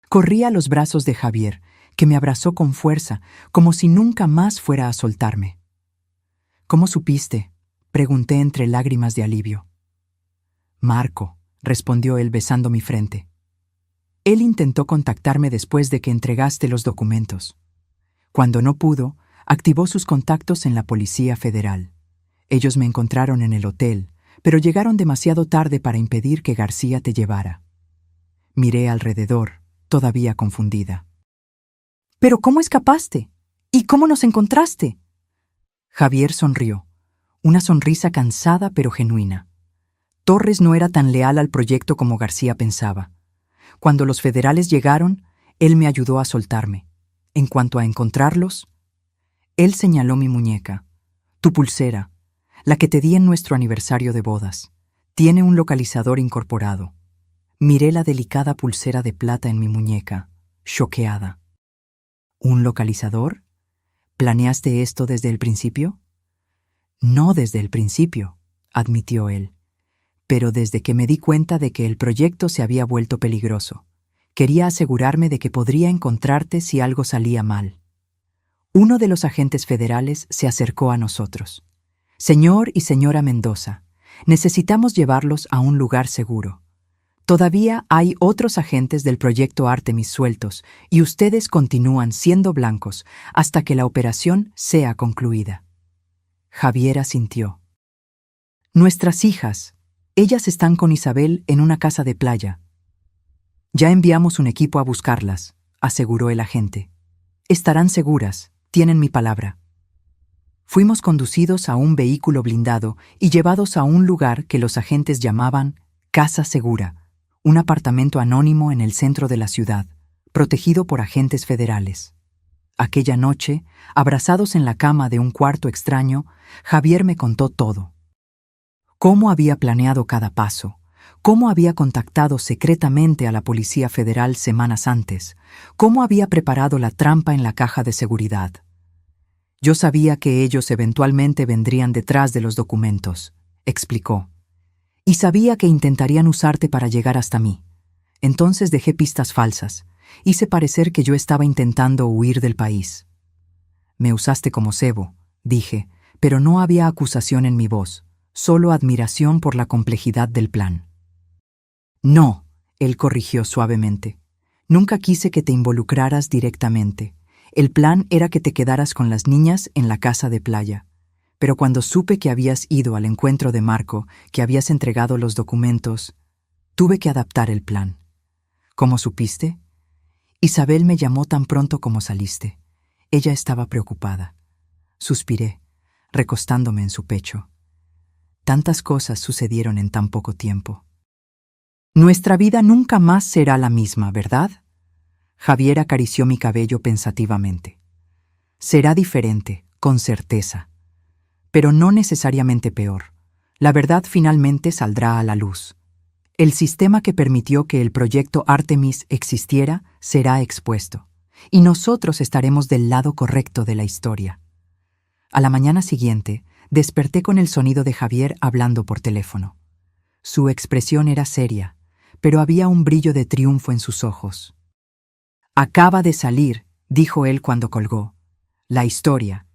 Corrí a los brazos de Javier, que me abrazó con fuerza, como si nunca más fuera a soltarme. «¿Cómo supiste?», pregunté entre lágrimas de alivio. «Marco», respondió él besando mi frente. «Él intentó contactarme después de que entregaste los documentos. Cuando no pudo, activó sus contactos en la Policía Federal. Ellos me encontraron en el hotel, pero llegaron demasiado tarde para impedir que García te llevara». Miré alrededor, todavía confundida. «¿Pero cómo escapaste? ¿Y cómo nos encontraste?». Javier sonrió, una sonrisa cansada pero genuina. Torres no era tan leal al proyecto como García pensaba. Cuando los federales llegaron, él me ayudó a soltarme. En cuanto a encontrarlos, él señaló mi muñeca. «Tu pulsera, la que te di en nuestro aniversario de bodas, tiene un localizador incorporado». Miré la delicada pulsera de plata en mi muñeca, choqueada. «¿Un localizador? ¿Planeaste esto desde el principio?». «No desde el principio», admitió él, «pero desde que me di cuenta de que el proyecto se había vuelto peligroso. Quería asegurarme de que podría encontrarte si algo salía mal». Uno de los agentes federales se acercó a nosotros. «Señor y señora Mendoza, necesitamos llevarlos a un lugar seguro. Todavía hay otros agentes del proyecto Artemis sueltos y ustedes continúan siendo blancos hasta que la operación sea concluida». Javier asintió. «Nuestras hijas, ellas están con Isabel en una casa de playa». «Ya enviamos un equipo a buscarlas», aseguró el agente. «Estarán seguras, tienen mi palabra». Fuimos conducidos a un vehículo blindado y llevados a un lugar que los agentes llamaban Casa Segura, un apartamento anónimo en el centro de la ciudad, protegido por agentes federales. Aquella noche, abrazados en la cama de un cuarto extraño, Javier me contó todo. Cómo había planeado cada paso, cómo había contactado secretamente a la Policía Federal semanas antes, cómo había preparado la trampa en la caja de seguridad. «Yo sabía que ellos eventualmente vendrían detrás de los documentos», explicó. «Y sabía que intentarían usarte para llegar hasta mí. Entonces dejé pistas falsas. Hice parecer que yo estaba intentando huir del país». «Me usaste como cebo», dije, pero no había acusación en mi voz, solo admiración por la complejidad del plan. «No», él corrigió suavemente. «Nunca quise que te involucraras directamente. El plan era que te quedaras con las niñas en la casa de playa. pero cuando supe que habías ido al encuentro de Marco, que habías entregado los documentos, tuve que adaptar el plan. ¿Cómo supiste? Isabel me llamó tan pronto como saliste. Ella estaba preocupada. Suspiré, recostándome en su pecho. Tantas cosas sucedieron en tan poco tiempo. Nuestra vida nunca más será la misma, ¿verdad? Javier acarició mi cabello pensativamente. Será diferente, con certeza. Pero no necesariamente peor. La verdad finalmente saldrá a la luz. El sistema que permitió que el proyecto Artemis existiera será expuesto, y nosotros estaremos del lado correcto de la historia. A la mañana siguiente, desperté con el sonido de Javier hablando por teléfono. Su expresión era seria, pero había un brillo de triunfo en sus ojos. «Acaba de salir», dijo él cuando colgó. «La historia.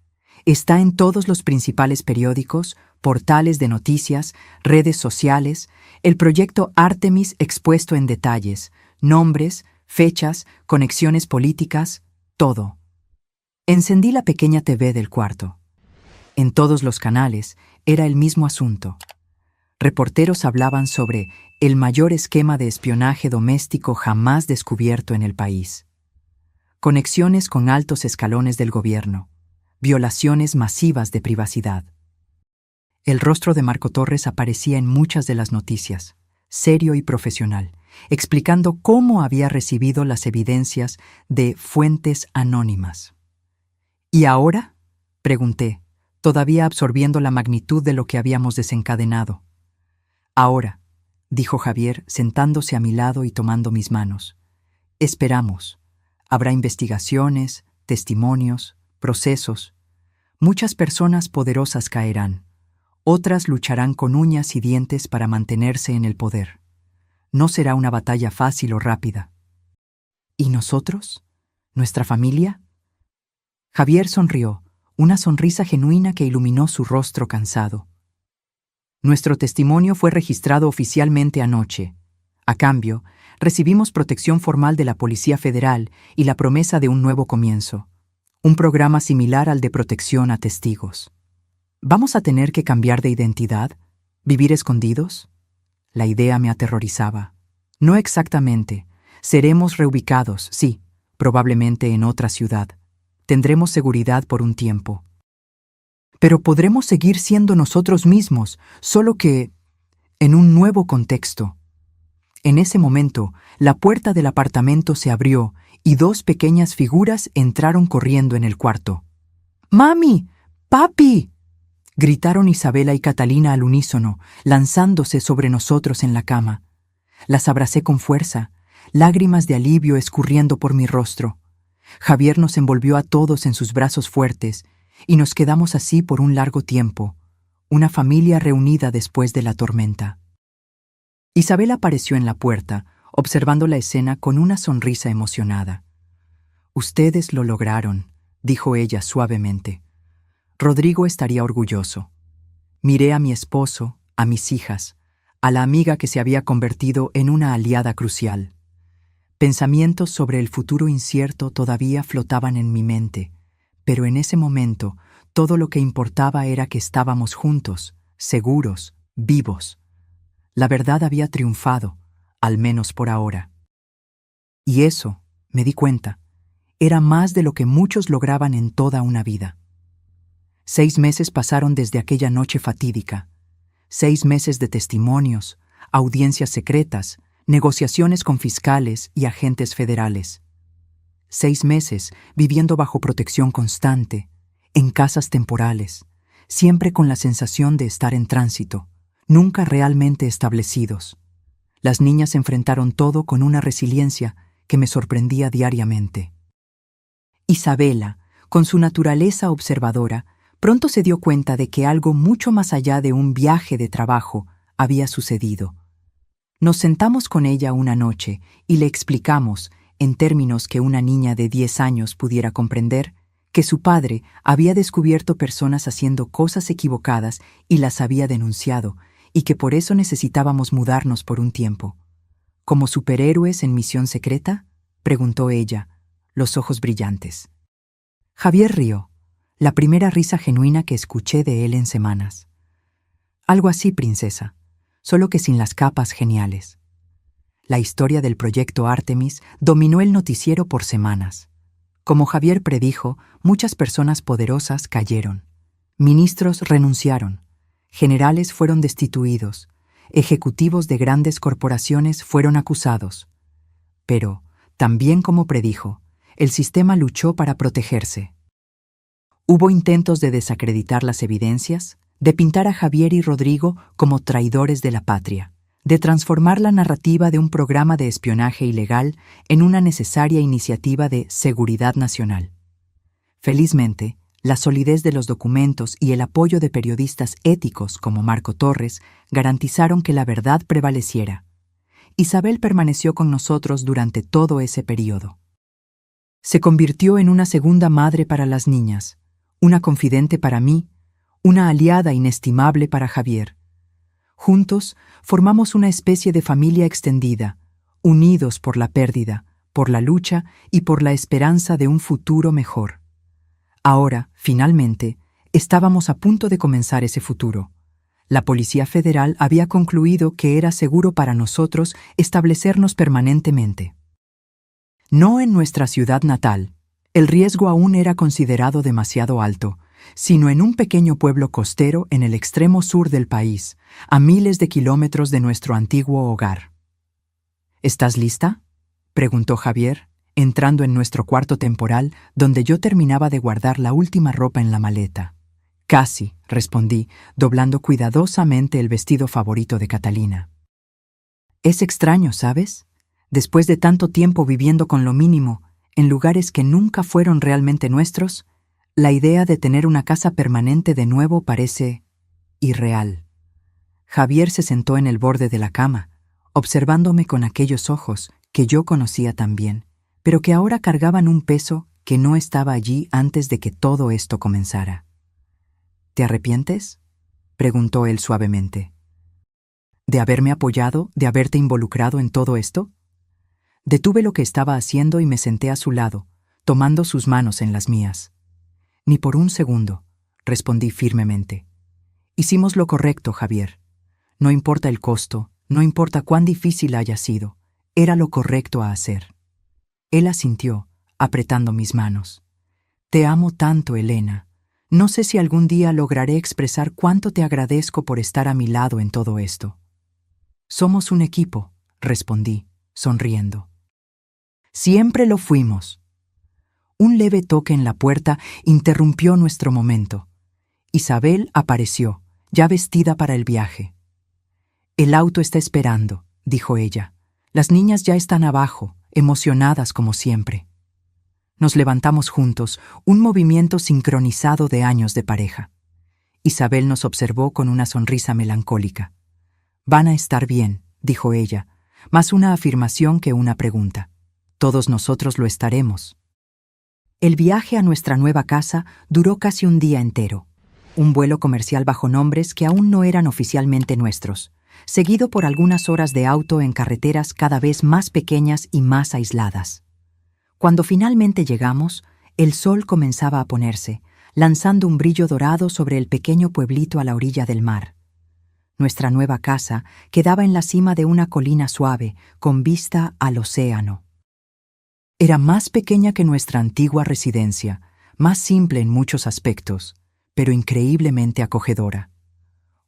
Está en todos los principales periódicos, portales de noticias, redes sociales, el proyecto Artemis expuesto en detalles, nombres, fechas, conexiones políticas, todo». Encendí la pequeña TV del cuarto. En todos los canales era el mismo asunto. Reporteros hablaban sobre el mayor esquema de espionaje doméstico jamás descubierto en el país. Conexiones con altos escalones del gobierno. Violaciones masivas de privacidad. El rostro de Marco Torres aparecía en muchas de las noticias, serio y profesional, explicando cómo había recibido las evidencias de fuentes anónimas. ¿Y ahora?, pregunté, todavía absorbiendo la magnitud de lo que habíamos desencadenado. «Ahora», dijo Javier, sentándose a mi lado y tomando mis manos. «Esperamos. Habrá investigaciones, testimonios, procesos. Muchas personas poderosas caerán. Otras lucharán con uñas y dientes para mantenerse en el poder. No será una batalla fácil o rápida». «¿Y nosotros? ¿Nuestra familia?». Javier sonrió, una sonrisa genuina que iluminó su rostro cansado. «Nuestro testimonio fue registrado oficialmente anoche. A cambio, recibimos protección formal de la Policía Federal y la promesa de un nuevo comienzo, un programa similar al de protección a testigos. ¿Vamos a tener que cambiar de identidad? ¿Vivir escondidos?». La idea me aterrorizaba. «No exactamente. Seremos reubicados, sí, probablemente en otra ciudad. Tendremos seguridad por un tiempo. Pero podremos seguir siendo nosotros mismos, solo que en un nuevo contexto». En ese momento, la puerta del apartamento se abrió y dos pequeñas figuras entraron corriendo en el cuarto. «¡Mami! ¡Papi!», gritaron Isabela y Catalina al unísono, lanzándose sobre nosotros en la cama. Las abracé con fuerza, lágrimas de alivio escurriendo por mi rostro. Javier nos envolvió a todos en sus brazos fuertes y nos quedamos así por un largo tiempo, una familia reunida después de la tormenta. Isabel apareció en la puerta, observando la escena con una sonrisa emocionada. «Ustedes lo lograron», dijo ella suavemente. «Rodrigo estaría orgulloso». Miré a mi esposo, a mis hijas, a la amiga que se había convertido en una aliada crucial. Pensamientos sobre el futuro incierto todavía flotaban en mi mente, pero en ese momento todo lo que importaba era que estábamos juntos, seguros, vivos. La verdad había triunfado, al menos por ahora. Y eso, me di cuenta, era más de lo que muchos lograban en toda una vida. 6 meses pasaron desde aquella noche fatídica. 6 meses de testimonios, audiencias secretas, negociaciones con fiscales y agentes federales. 6 meses viviendo bajo protección constante, en casas temporales, siempre con la sensación de estar en tránsito, nunca realmente establecidos. Las niñas enfrentaron todo con una resiliencia que me sorprendía diariamente. Isabela, con su naturaleza observadora, pronto se dio cuenta de que algo mucho más allá de un viaje de trabajo había sucedido. Nos sentamos con ella una noche y le explicamos, en términos que una niña de 10 años pudiera comprender, que su padre había descubierto personas haciendo cosas equivocadas y las había denunciado, y que por eso necesitábamos mudarnos por un tiempo. ¿Como superhéroes en misión secreta?, preguntó ella, los ojos brillantes. Javier rió. la primera risa genuina que escuché de él en semanas. Algo así, princesa, solo que sin las capas geniales. La historia del proyecto Artemis dominó el noticiero por semanas. Como Javier predijo, muchas personas poderosas cayeron. Ministros renunciaron. Generales fueron destituidos. Ejecutivos de grandes corporaciones fueron acusados. Pero, también como predijo, el sistema luchó para protegerse. Hubo intentos de desacreditar las evidencias, de pintar a Javier y Rodrigo como traidores de la patria, de transformar la narrativa de un programa de espionaje ilegal en una necesaria iniciativa de seguridad nacional. Felizmente, la solidez de los documentos y el apoyo de periodistas éticos como Marco Torres garantizaron que la verdad prevaleciera. Isabel permaneció con nosotros durante todo ese periodo. Se convirtió en una segunda madre para las niñas, una confidente para mí, una aliada inestimable para Javier. Juntos formamos una especie de familia extendida, unidos por la pérdida, por la lucha y por la esperanza de un futuro mejor. Ahora, finalmente, estábamos a punto de comenzar ese futuro. La Policía Federal había concluido que era seguro para nosotros establecernos permanentemente. No en nuestra ciudad natal, el riesgo aún era considerado demasiado alto, sino en un pequeño pueblo costero en el extremo sur del país, a miles de kilómetros de nuestro antiguo hogar. ¿Estás lista?, preguntó Javier, entrando en nuestro cuarto temporal, donde yo terminaba de guardar la última ropa en la maleta. Casi, respondí, doblando cuidadosamente el vestido favorito de Catalina. Es extraño, ¿sabes? Después de tanto tiempo viviendo con lo mínimo, en lugares que nunca fueron realmente nuestros, la idea de tener una casa permanente de nuevo parece irreal. Javier se sentó en el borde de la cama, observándome con aquellos ojos que yo conocía tan bien, pero que ahora cargaban un peso que no estaba allí antes de que todo esto comenzara. ¿Te arrepientes?, preguntó él suavemente. ¿De haberme apoyado, de haberte involucrado en todo esto? Detuve lo que estaba haciendo y me senté a su lado, tomando sus manos en las mías. Ni por un segundo, respondí firmemente. Hicimos lo correcto, Javier. No importa el costo, no importa cuán difícil haya sido, era lo correcto a hacer. Él asintió, apretando mis manos. Te amo tanto, Elena. No sé si algún día lograré expresar cuánto te agradezco por estar a mi lado en todo esto. Somos un equipo, respondí, sonriendo. Siempre lo fuimos. Un leve toque en la puerta interrumpió nuestro momento. Isabel apareció, ya vestida para el viaje. El auto está esperando, dijo ella. Las niñas ya están abajo, emocionadas como siempre. Nos levantamos juntos, un movimiento sincronizado de años de pareja. Isabel nos observó con una sonrisa melancólica. Van a estar bien, dijo ella, más una afirmación que una pregunta. Todos nosotros lo estaremos. El viaje a nuestra nueva casa duró casi un día entero. Un vuelo comercial bajo nombres que aún no eran oficialmente nuestros, seguido por algunas horas de auto en carreteras cada vez más pequeñas y más aisladas. Cuando finalmente llegamos, el sol comenzaba a ponerse, lanzando un brillo dorado sobre el pequeño pueblito a la orilla del mar. Nuestra nueva casa quedaba en la cima de una colina suave, con vista al océano. Era más pequeña que nuestra antigua residencia, más simple en muchos aspectos, pero increíblemente acogedora.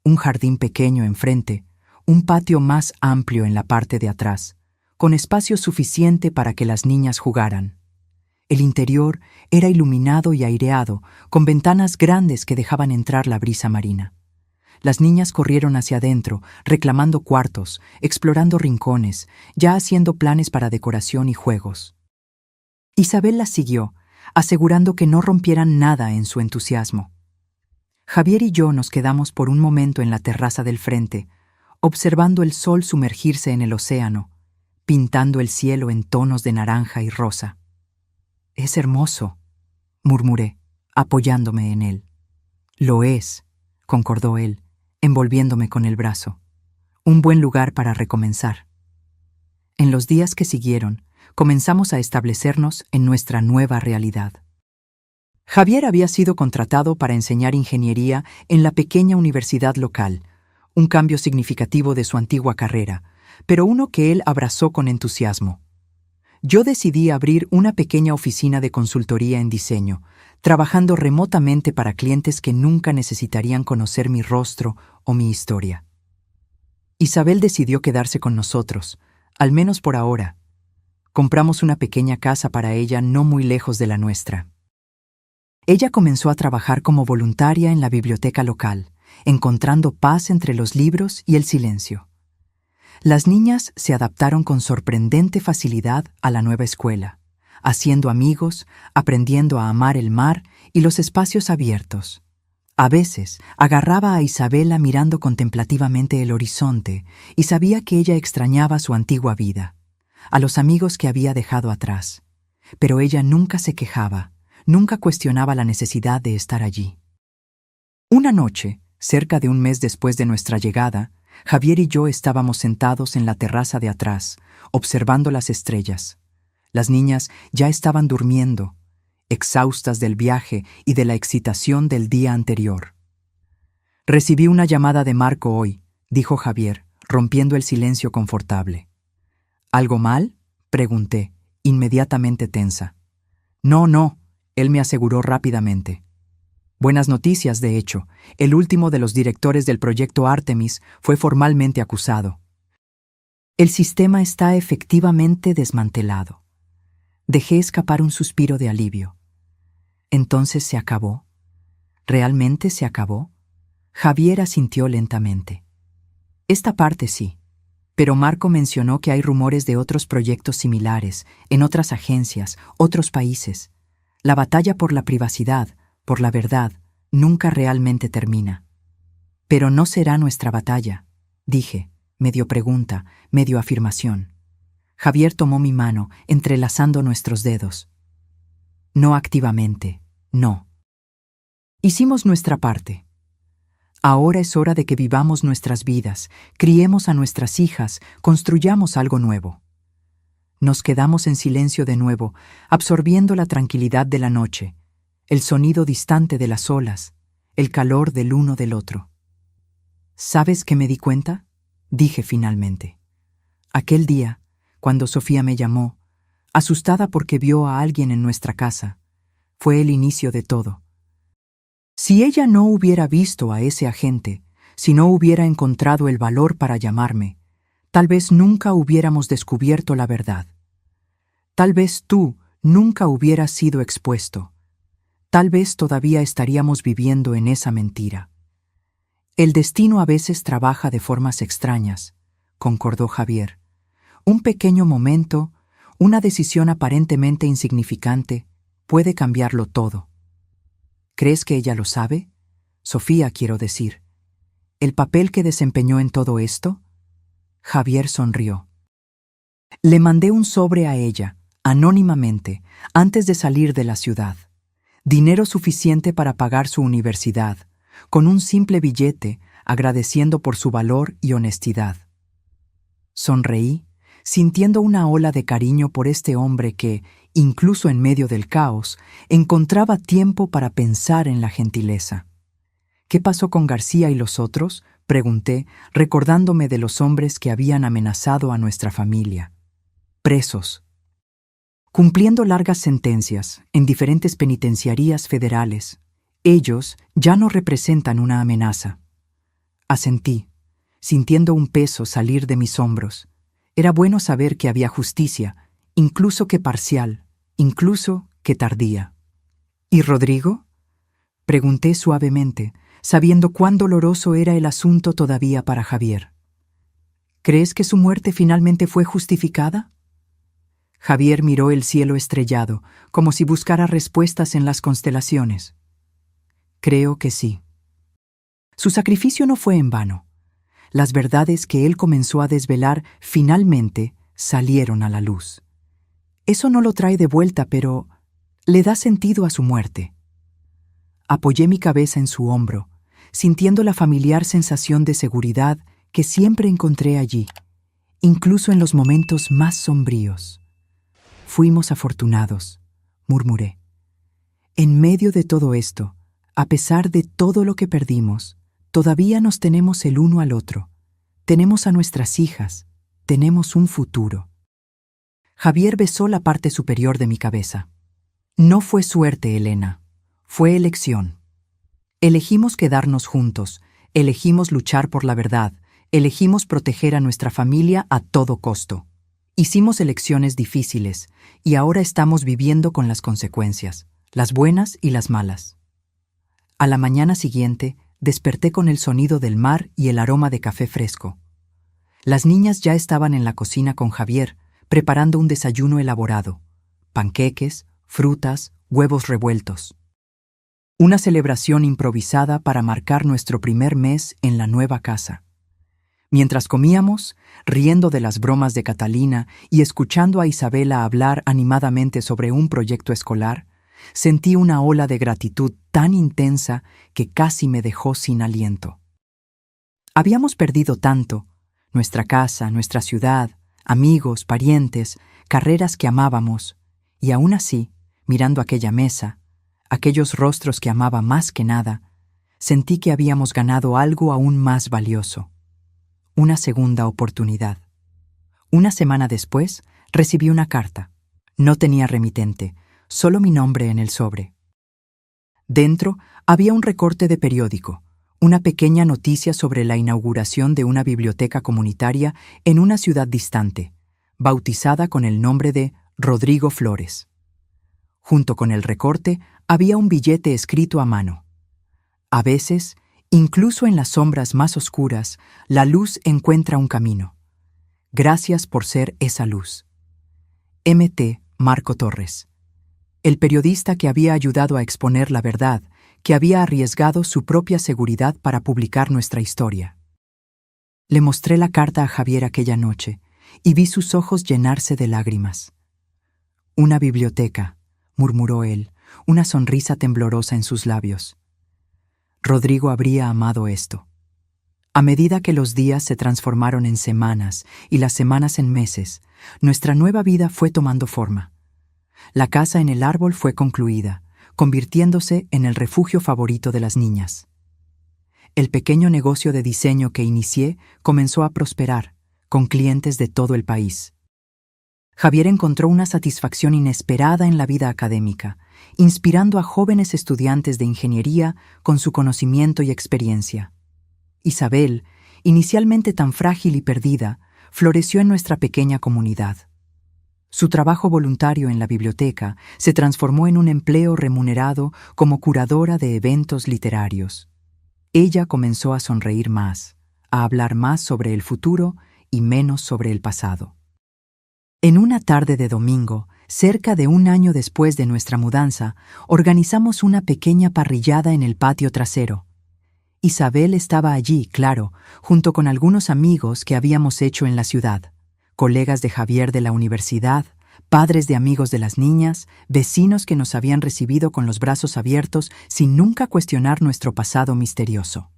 Un jardín pequeño enfrente, un patio más amplio en la parte de atrás, con espacio suficiente para que las niñas jugaran. El interior era iluminado y aireado, con ventanas grandes que dejaban entrar la brisa marina. Las niñas corrieron hacia adentro, reclamando cuartos, explorando rincones, ya haciendo planes para decoración y juegos. Isabel las siguió, asegurando que no rompieran nada en su entusiasmo. Javier y yo nos quedamos por un momento en la terraza del frente, observando el sol sumergirse en el océano, pintando el cielo en tonos de naranja y rosa. «Es hermoso», murmuré, apoyándome en él. «Lo es», concordó él, envolviéndome con el brazo. «Un buen lugar para recomenzar». En los días que siguieron, comenzamos a establecernos en nuestra nueva realidad. Javier había sido contratado para enseñar ingeniería en la pequeña universidad local, un cambio significativo de su antigua carrera, pero uno que él abrazó con entusiasmo. Yo decidí abrir una pequeña oficina de consultoría en diseño, trabajando remotamente para clientes que nunca necesitarían conocer mi rostro o mi historia. Isabel decidió quedarse con nosotros, al menos por ahora. Compramos una pequeña casa para ella no muy lejos de la nuestra. Ella comenzó a trabajar como voluntaria en la biblioteca local, encontrando paz entre los libros y el silencio. Las niñas se adaptaron con sorprendente facilidad a la nueva escuela, haciendo amigos, aprendiendo a amar el mar y los espacios abiertos. A veces agarraba a Isabela mirando contemplativamente el horizonte y sabía que ella extrañaba su antigua vida, a los amigos que había dejado atrás. Pero ella nunca se quejaba, nunca cuestionaba la necesidad de estar allí. Una noche, cerca de un mes después de nuestra llegada, Javier y yo estábamos sentados en la terraza de atrás, observando las estrellas. Las niñas ya estaban durmiendo, exhaustas del viaje y de la excitación del día anterior. «Recibí una llamada de Marco hoy», dijo Javier, rompiendo el silencio confortable. «¿Algo mal?», pregunté, inmediatamente tensa. «No», él me aseguró rápidamente. Buenas noticias, de hecho. El último de los directores del proyecto Artemis fue formalmente acusado. El sistema está efectivamente desmantelado. Dejé escapar un suspiro de alivio. ¿Entonces se acabó? ¿Realmente se acabó? Javier asintió lentamente. Esta parte sí, pero Marco mencionó que hay rumores de otros proyectos similares, en otras agencias, otros países. La batalla por la privacidad, por la verdad, nunca realmente termina. Pero no será nuestra batalla, dije, medio pregunta, medio afirmación. Javier tomó mi mano, entrelazando nuestros dedos. No activamente, no. Hicimos nuestra parte. Ahora es hora de que vivamos nuestras vidas, criemos a nuestras hijas, construyamos algo nuevo. Nos quedamos en silencio de nuevo, absorbiendo la tranquilidad de la noche, el sonido distante de las olas, el calor del uno del otro. ¿Sabes qué me di cuenta?, dije finalmente. Aquel día, cuando Sofía me llamó, asustada porque vio a alguien en nuestra casa, fue el inicio de todo. Si ella no hubiera visto a ese agente, si no hubiera encontrado el valor para llamarme, tal vez nunca hubiéramos descubierto la verdad. Tal vez tú nunca hubieras sido expuesto. Tal vez todavía estaríamos viviendo en esa mentira. El destino a veces trabaja de formas extrañas, concordó Javier. Un pequeño momento, una decisión aparentemente insignificante, puede cambiarlo todo. ¿Crees que ella lo sabe? Sofía, quiero decir. ¿El papel que desempeñó en todo esto? Javier sonrió. Le mandé un sobre a ella, anónimamente, antes de salir de la ciudad. Dinero suficiente para pagar su universidad, con un simple billete agradeciendo por su valor y honestidad. Sonreí, sintiendo una ola de cariño por este hombre que, incluso en medio del caos, encontraba tiempo para pensar en la gentileza. ¿Qué pasó con García y los otros?, pregunté, recordándome de los hombres que habían amenazado a nuestra familia. Presos. Cumpliendo largas sentencias en diferentes penitenciarías federales. Ellos ya no representan una amenaza. Asentí, sintiendo un peso salir de mis hombros. Era bueno saber que había justicia, incluso que parcial, incluso que tardía. ¿Y Rodrigo?, pregunté suavemente, sabiendo cuán doloroso era el asunto todavía para Javier. ¿Crees que su muerte finalmente fue justificada? Javier miró el cielo estrellado, como si buscara respuestas en las constelaciones. Creo que sí. Su sacrificio no fue en vano. Las verdades que él comenzó a desvelar finalmente salieron a la luz. Eso no lo trae de vuelta, pero le da sentido a su muerte. Apoyé mi cabeza en su hombro, sintiendo la familiar sensación de seguridad que siempre encontré allí, incluso en los momentos más sombríos. Fuimos afortunados, murmuré. En medio de todo esto, a pesar de todo lo que perdimos, todavía nos tenemos el uno al otro. Tenemos a nuestras hijas, tenemos un futuro. Javier besó la parte superior de mi cabeza. No fue suerte, Elena, fue elección. Elegimos quedarnos juntos, elegimos luchar por la verdad, elegimos proteger a nuestra familia a todo costo. Hicimos elecciones difíciles y ahora estamos viviendo con las consecuencias, las buenas y las malas. A la mañana siguiente, desperté con el sonido del mar y el aroma de café fresco. Las niñas ya estaban en la cocina con Javier, preparando un desayuno elaborado: panqueques, frutas, huevos revueltos. Una celebración improvisada para marcar nuestro primer mes en la nueva casa. Mientras comíamos, riendo de las bromas de Catalina y escuchando a Isabela hablar animadamente sobre un proyecto escolar, sentí una ola de gratitud tan intensa que casi me dejó sin aliento. Habíamos perdido tanto: nuestra casa, nuestra ciudad, amigos, parientes, carreras que amábamos, y aún así, mirando aquella mesa, aquellos rostros que amaba más que nada, sentí que habíamos ganado algo aún más valioso: una segunda oportunidad. Una semana después, recibí una carta. No tenía remitente, solo mi nombre en el sobre. Dentro había un recorte de periódico, una pequeña noticia sobre la inauguración de una biblioteca comunitaria en una ciudad distante, bautizada con el nombre de Rodrigo Flores. Junto con el recorte había un billete escrito a mano. A veces, incluso en las sombras más oscuras, la luz encuentra un camino. Gracias por ser esa luz. M.T. Marco Torres. El periodista que había ayudado a exponer la verdad, que había arriesgado su propia seguridad para publicar nuestra historia. Le mostré la carta a Javier aquella noche y vi sus ojos llenarse de lágrimas. «Una biblioteca», murmuró él, una sonrisa temblorosa en sus labios. Rodrigo habría amado esto. A medida que los días se transformaron en semanas y las semanas en meses, nuestra nueva vida fue tomando forma. La casa en el árbol fue concluida, convirtiéndose en el refugio favorito de las niñas. El pequeño negocio de diseño que inicié comenzó a prosperar, con clientes de todo el país. Javier encontró una satisfacción inesperada en la vida académica, inspirando a jóvenes estudiantes de ingeniería con su conocimiento y experiencia. Isabel, inicialmente tan frágil y perdida, floreció en nuestra pequeña comunidad. Su trabajo voluntario en la biblioteca se transformó en un empleo remunerado como curadora de eventos literarios. Ella comenzó a sonreír más, a hablar más sobre el futuro y menos sobre el pasado. En una tarde de domingo, cerca de un año después de nuestra mudanza, organizamos una pequeña parrillada en el patio trasero. Isabel estaba allí, claro, junto con algunos amigos que habíamos hecho en la ciudad, colegas de Javier de la universidad, padres de amigos de las niñas, vecinos que nos habían recibido con los brazos abiertos sin nunca cuestionar nuestro pasado misterioso.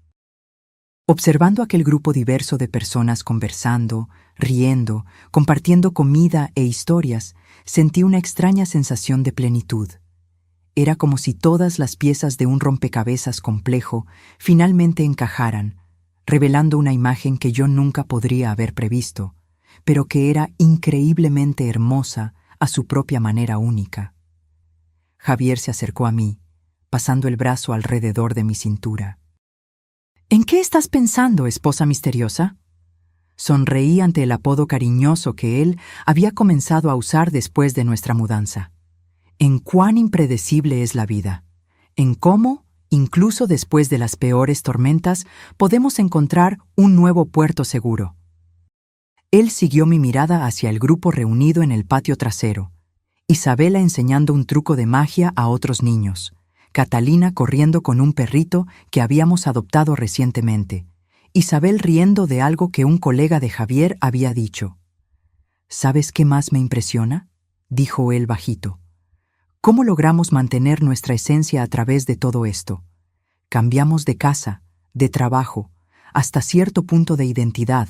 Observando aquel grupo diverso de personas conversando, riendo, compartiendo comida e historias, sentí una extraña sensación de plenitud. Era como si todas las piezas de un rompecabezas complejo finalmente encajaran, revelando una imagen que yo nunca podría haber previsto, pero que era increíblemente hermosa a su propia manera única. Javier se acercó a mí, pasando el brazo alrededor de mi cintura. «¿En qué estás pensando, esposa misteriosa?» Sonreí ante el apodo cariñoso que él había comenzado a usar después de nuestra mudanza. En cuán impredecible es la vida, en cómo, incluso después de las peores tormentas, podemos encontrar un nuevo puerto seguro. Él siguió mi mirada hacia el grupo reunido en el patio trasero, Isabela enseñando un truco de magia a otros niños, Catalina corriendo con un perrito que habíamos adoptado recientemente, Isabel riendo de algo que un colega de Javier había dicho. «¿Sabes qué más me impresiona?», dijo él bajito. «¿Cómo logramos mantener nuestra esencia a través de todo esto? Cambiamos de casa, de trabajo, hasta cierto punto de identidad,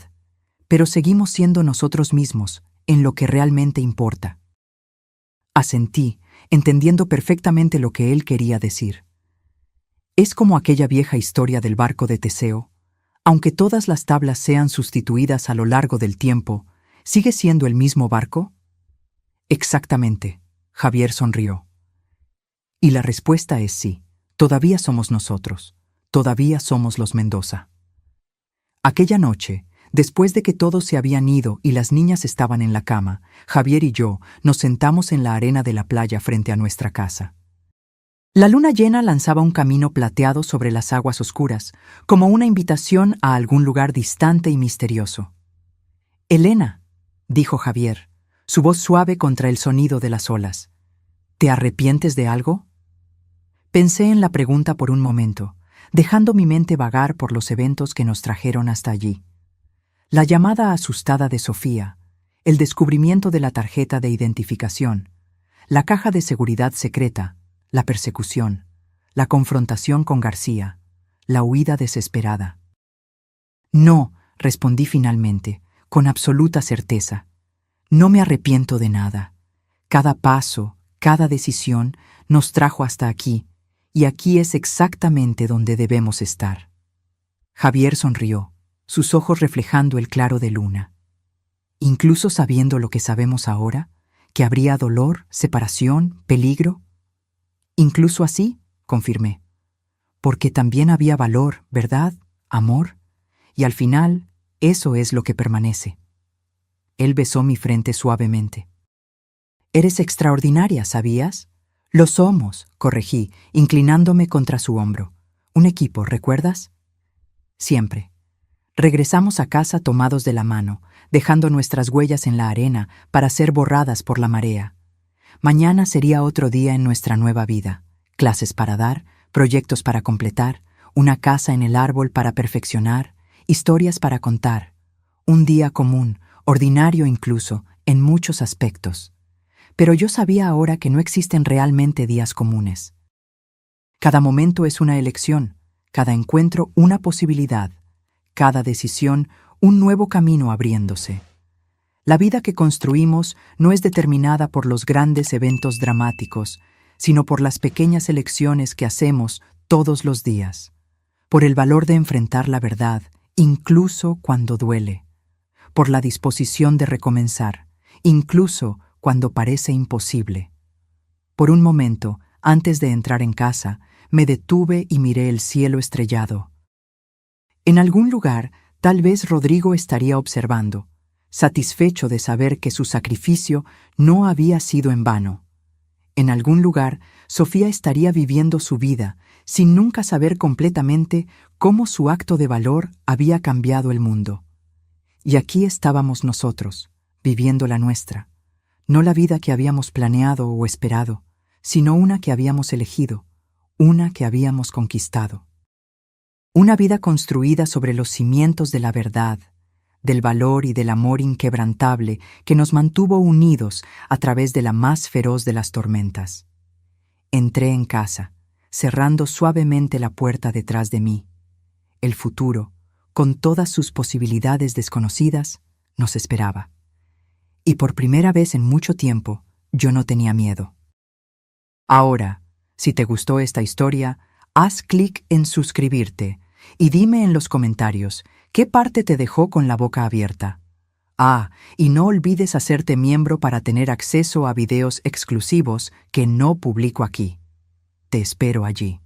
pero seguimos siendo nosotros mismos, en lo que realmente importa». Asentí, entendiendo perfectamente lo que él quería decir. Es como aquella vieja historia del barco de Teseo. Aunque todas las tablas sean sustituidas a lo largo del tiempo, ¿sigue siendo el mismo barco? Exactamente, Javier sonrió. Y la respuesta es sí, todavía somos nosotros, todavía somos los Mendoza. Aquella noche, después de que todos se habían ido y las niñas estaban en la cama, Javier y yo nos sentamos en la arena de la playa frente a nuestra casa. La luna llena lanzaba un camino plateado sobre las aguas oscuras, como una invitación a algún lugar distante y misterioso. «Elena», dijo Javier, su voz suave contra el sonido de las olas, «¿te arrepientes de algo?» Pensé en la pregunta por un momento, dejando mi mente vagar por los eventos que nos trajeron hasta allí. La llamada asustada de Sofía, el descubrimiento de la tarjeta de identificación, la caja de seguridad secreta, la persecución, la confrontación con García, la huida desesperada. «No», respondí finalmente, con absoluta certeza. «No me arrepiento de nada. Cada paso, cada decisión nos trajo hasta aquí, y aquí es exactamente donde debemos estar». Javier sonrió, sus ojos reflejando el claro de luna. «¿Incluso sabiendo lo que sabemos ahora? ¿Que habría dolor, separación, peligro?» «Incluso así», confirmé. «Porque también había valor, ¿verdad? Amor. Y al final, eso es lo que permanece». Él besó mi frente suavemente. «Eres extraordinaria, ¿sabías?» «Lo somos», corregí, inclinándome contra su hombro. «Un equipo, ¿recuerdas?» «Siempre». Regresamos a casa tomados de la mano, dejando nuestras huellas en la arena para ser borradas por la marea. Mañana sería otro día en nuestra nueva vida. Clases para dar, proyectos para completar, una casa en el árbol para perfeccionar, historias para contar. Un día común, ordinario incluso, en muchos aspectos. Pero yo sabía ahora que no existen realmente días comunes. Cada momento es una elección, cada encuentro una posibilidad, cada decisión un nuevo camino abriéndose. La vida que construimos no es determinada por los grandes eventos dramáticos, sino por las pequeñas elecciones que hacemos todos los días, por el valor de enfrentar la verdad, incluso cuando duele, por la disposición de recomenzar, incluso cuando parece imposible. Por un momento, antes de entrar en casa, me detuve y miré el cielo estrellado. En algún lugar, tal vez Rodrigo estaría observando, satisfecho de saber que su sacrificio no había sido en vano. En algún lugar, Sofía estaría viviendo su vida, sin nunca saber completamente cómo su acto de valor había cambiado el mundo. Y aquí estábamos nosotros, viviendo la nuestra, no la vida que habíamos planeado o esperado, sino una que habíamos elegido, una que habíamos conquistado. Una vida construida sobre los cimientos de la verdad, del valor y del amor inquebrantable que nos mantuvo unidos a través de la más feroz de las tormentas. Entré en casa, cerrando suavemente la puerta detrás de mí. El futuro, con todas sus posibilidades desconocidas, nos esperaba. Y por primera vez en mucho tiempo, yo no tenía miedo. Ahora, si te gustó esta historia, haz clic en suscribirte y dime en los comentarios ¿qué parte te dejó con la boca abierta? Y no olvides hacerte miembro para tener acceso a videos exclusivos que no publico aquí. Te espero allí.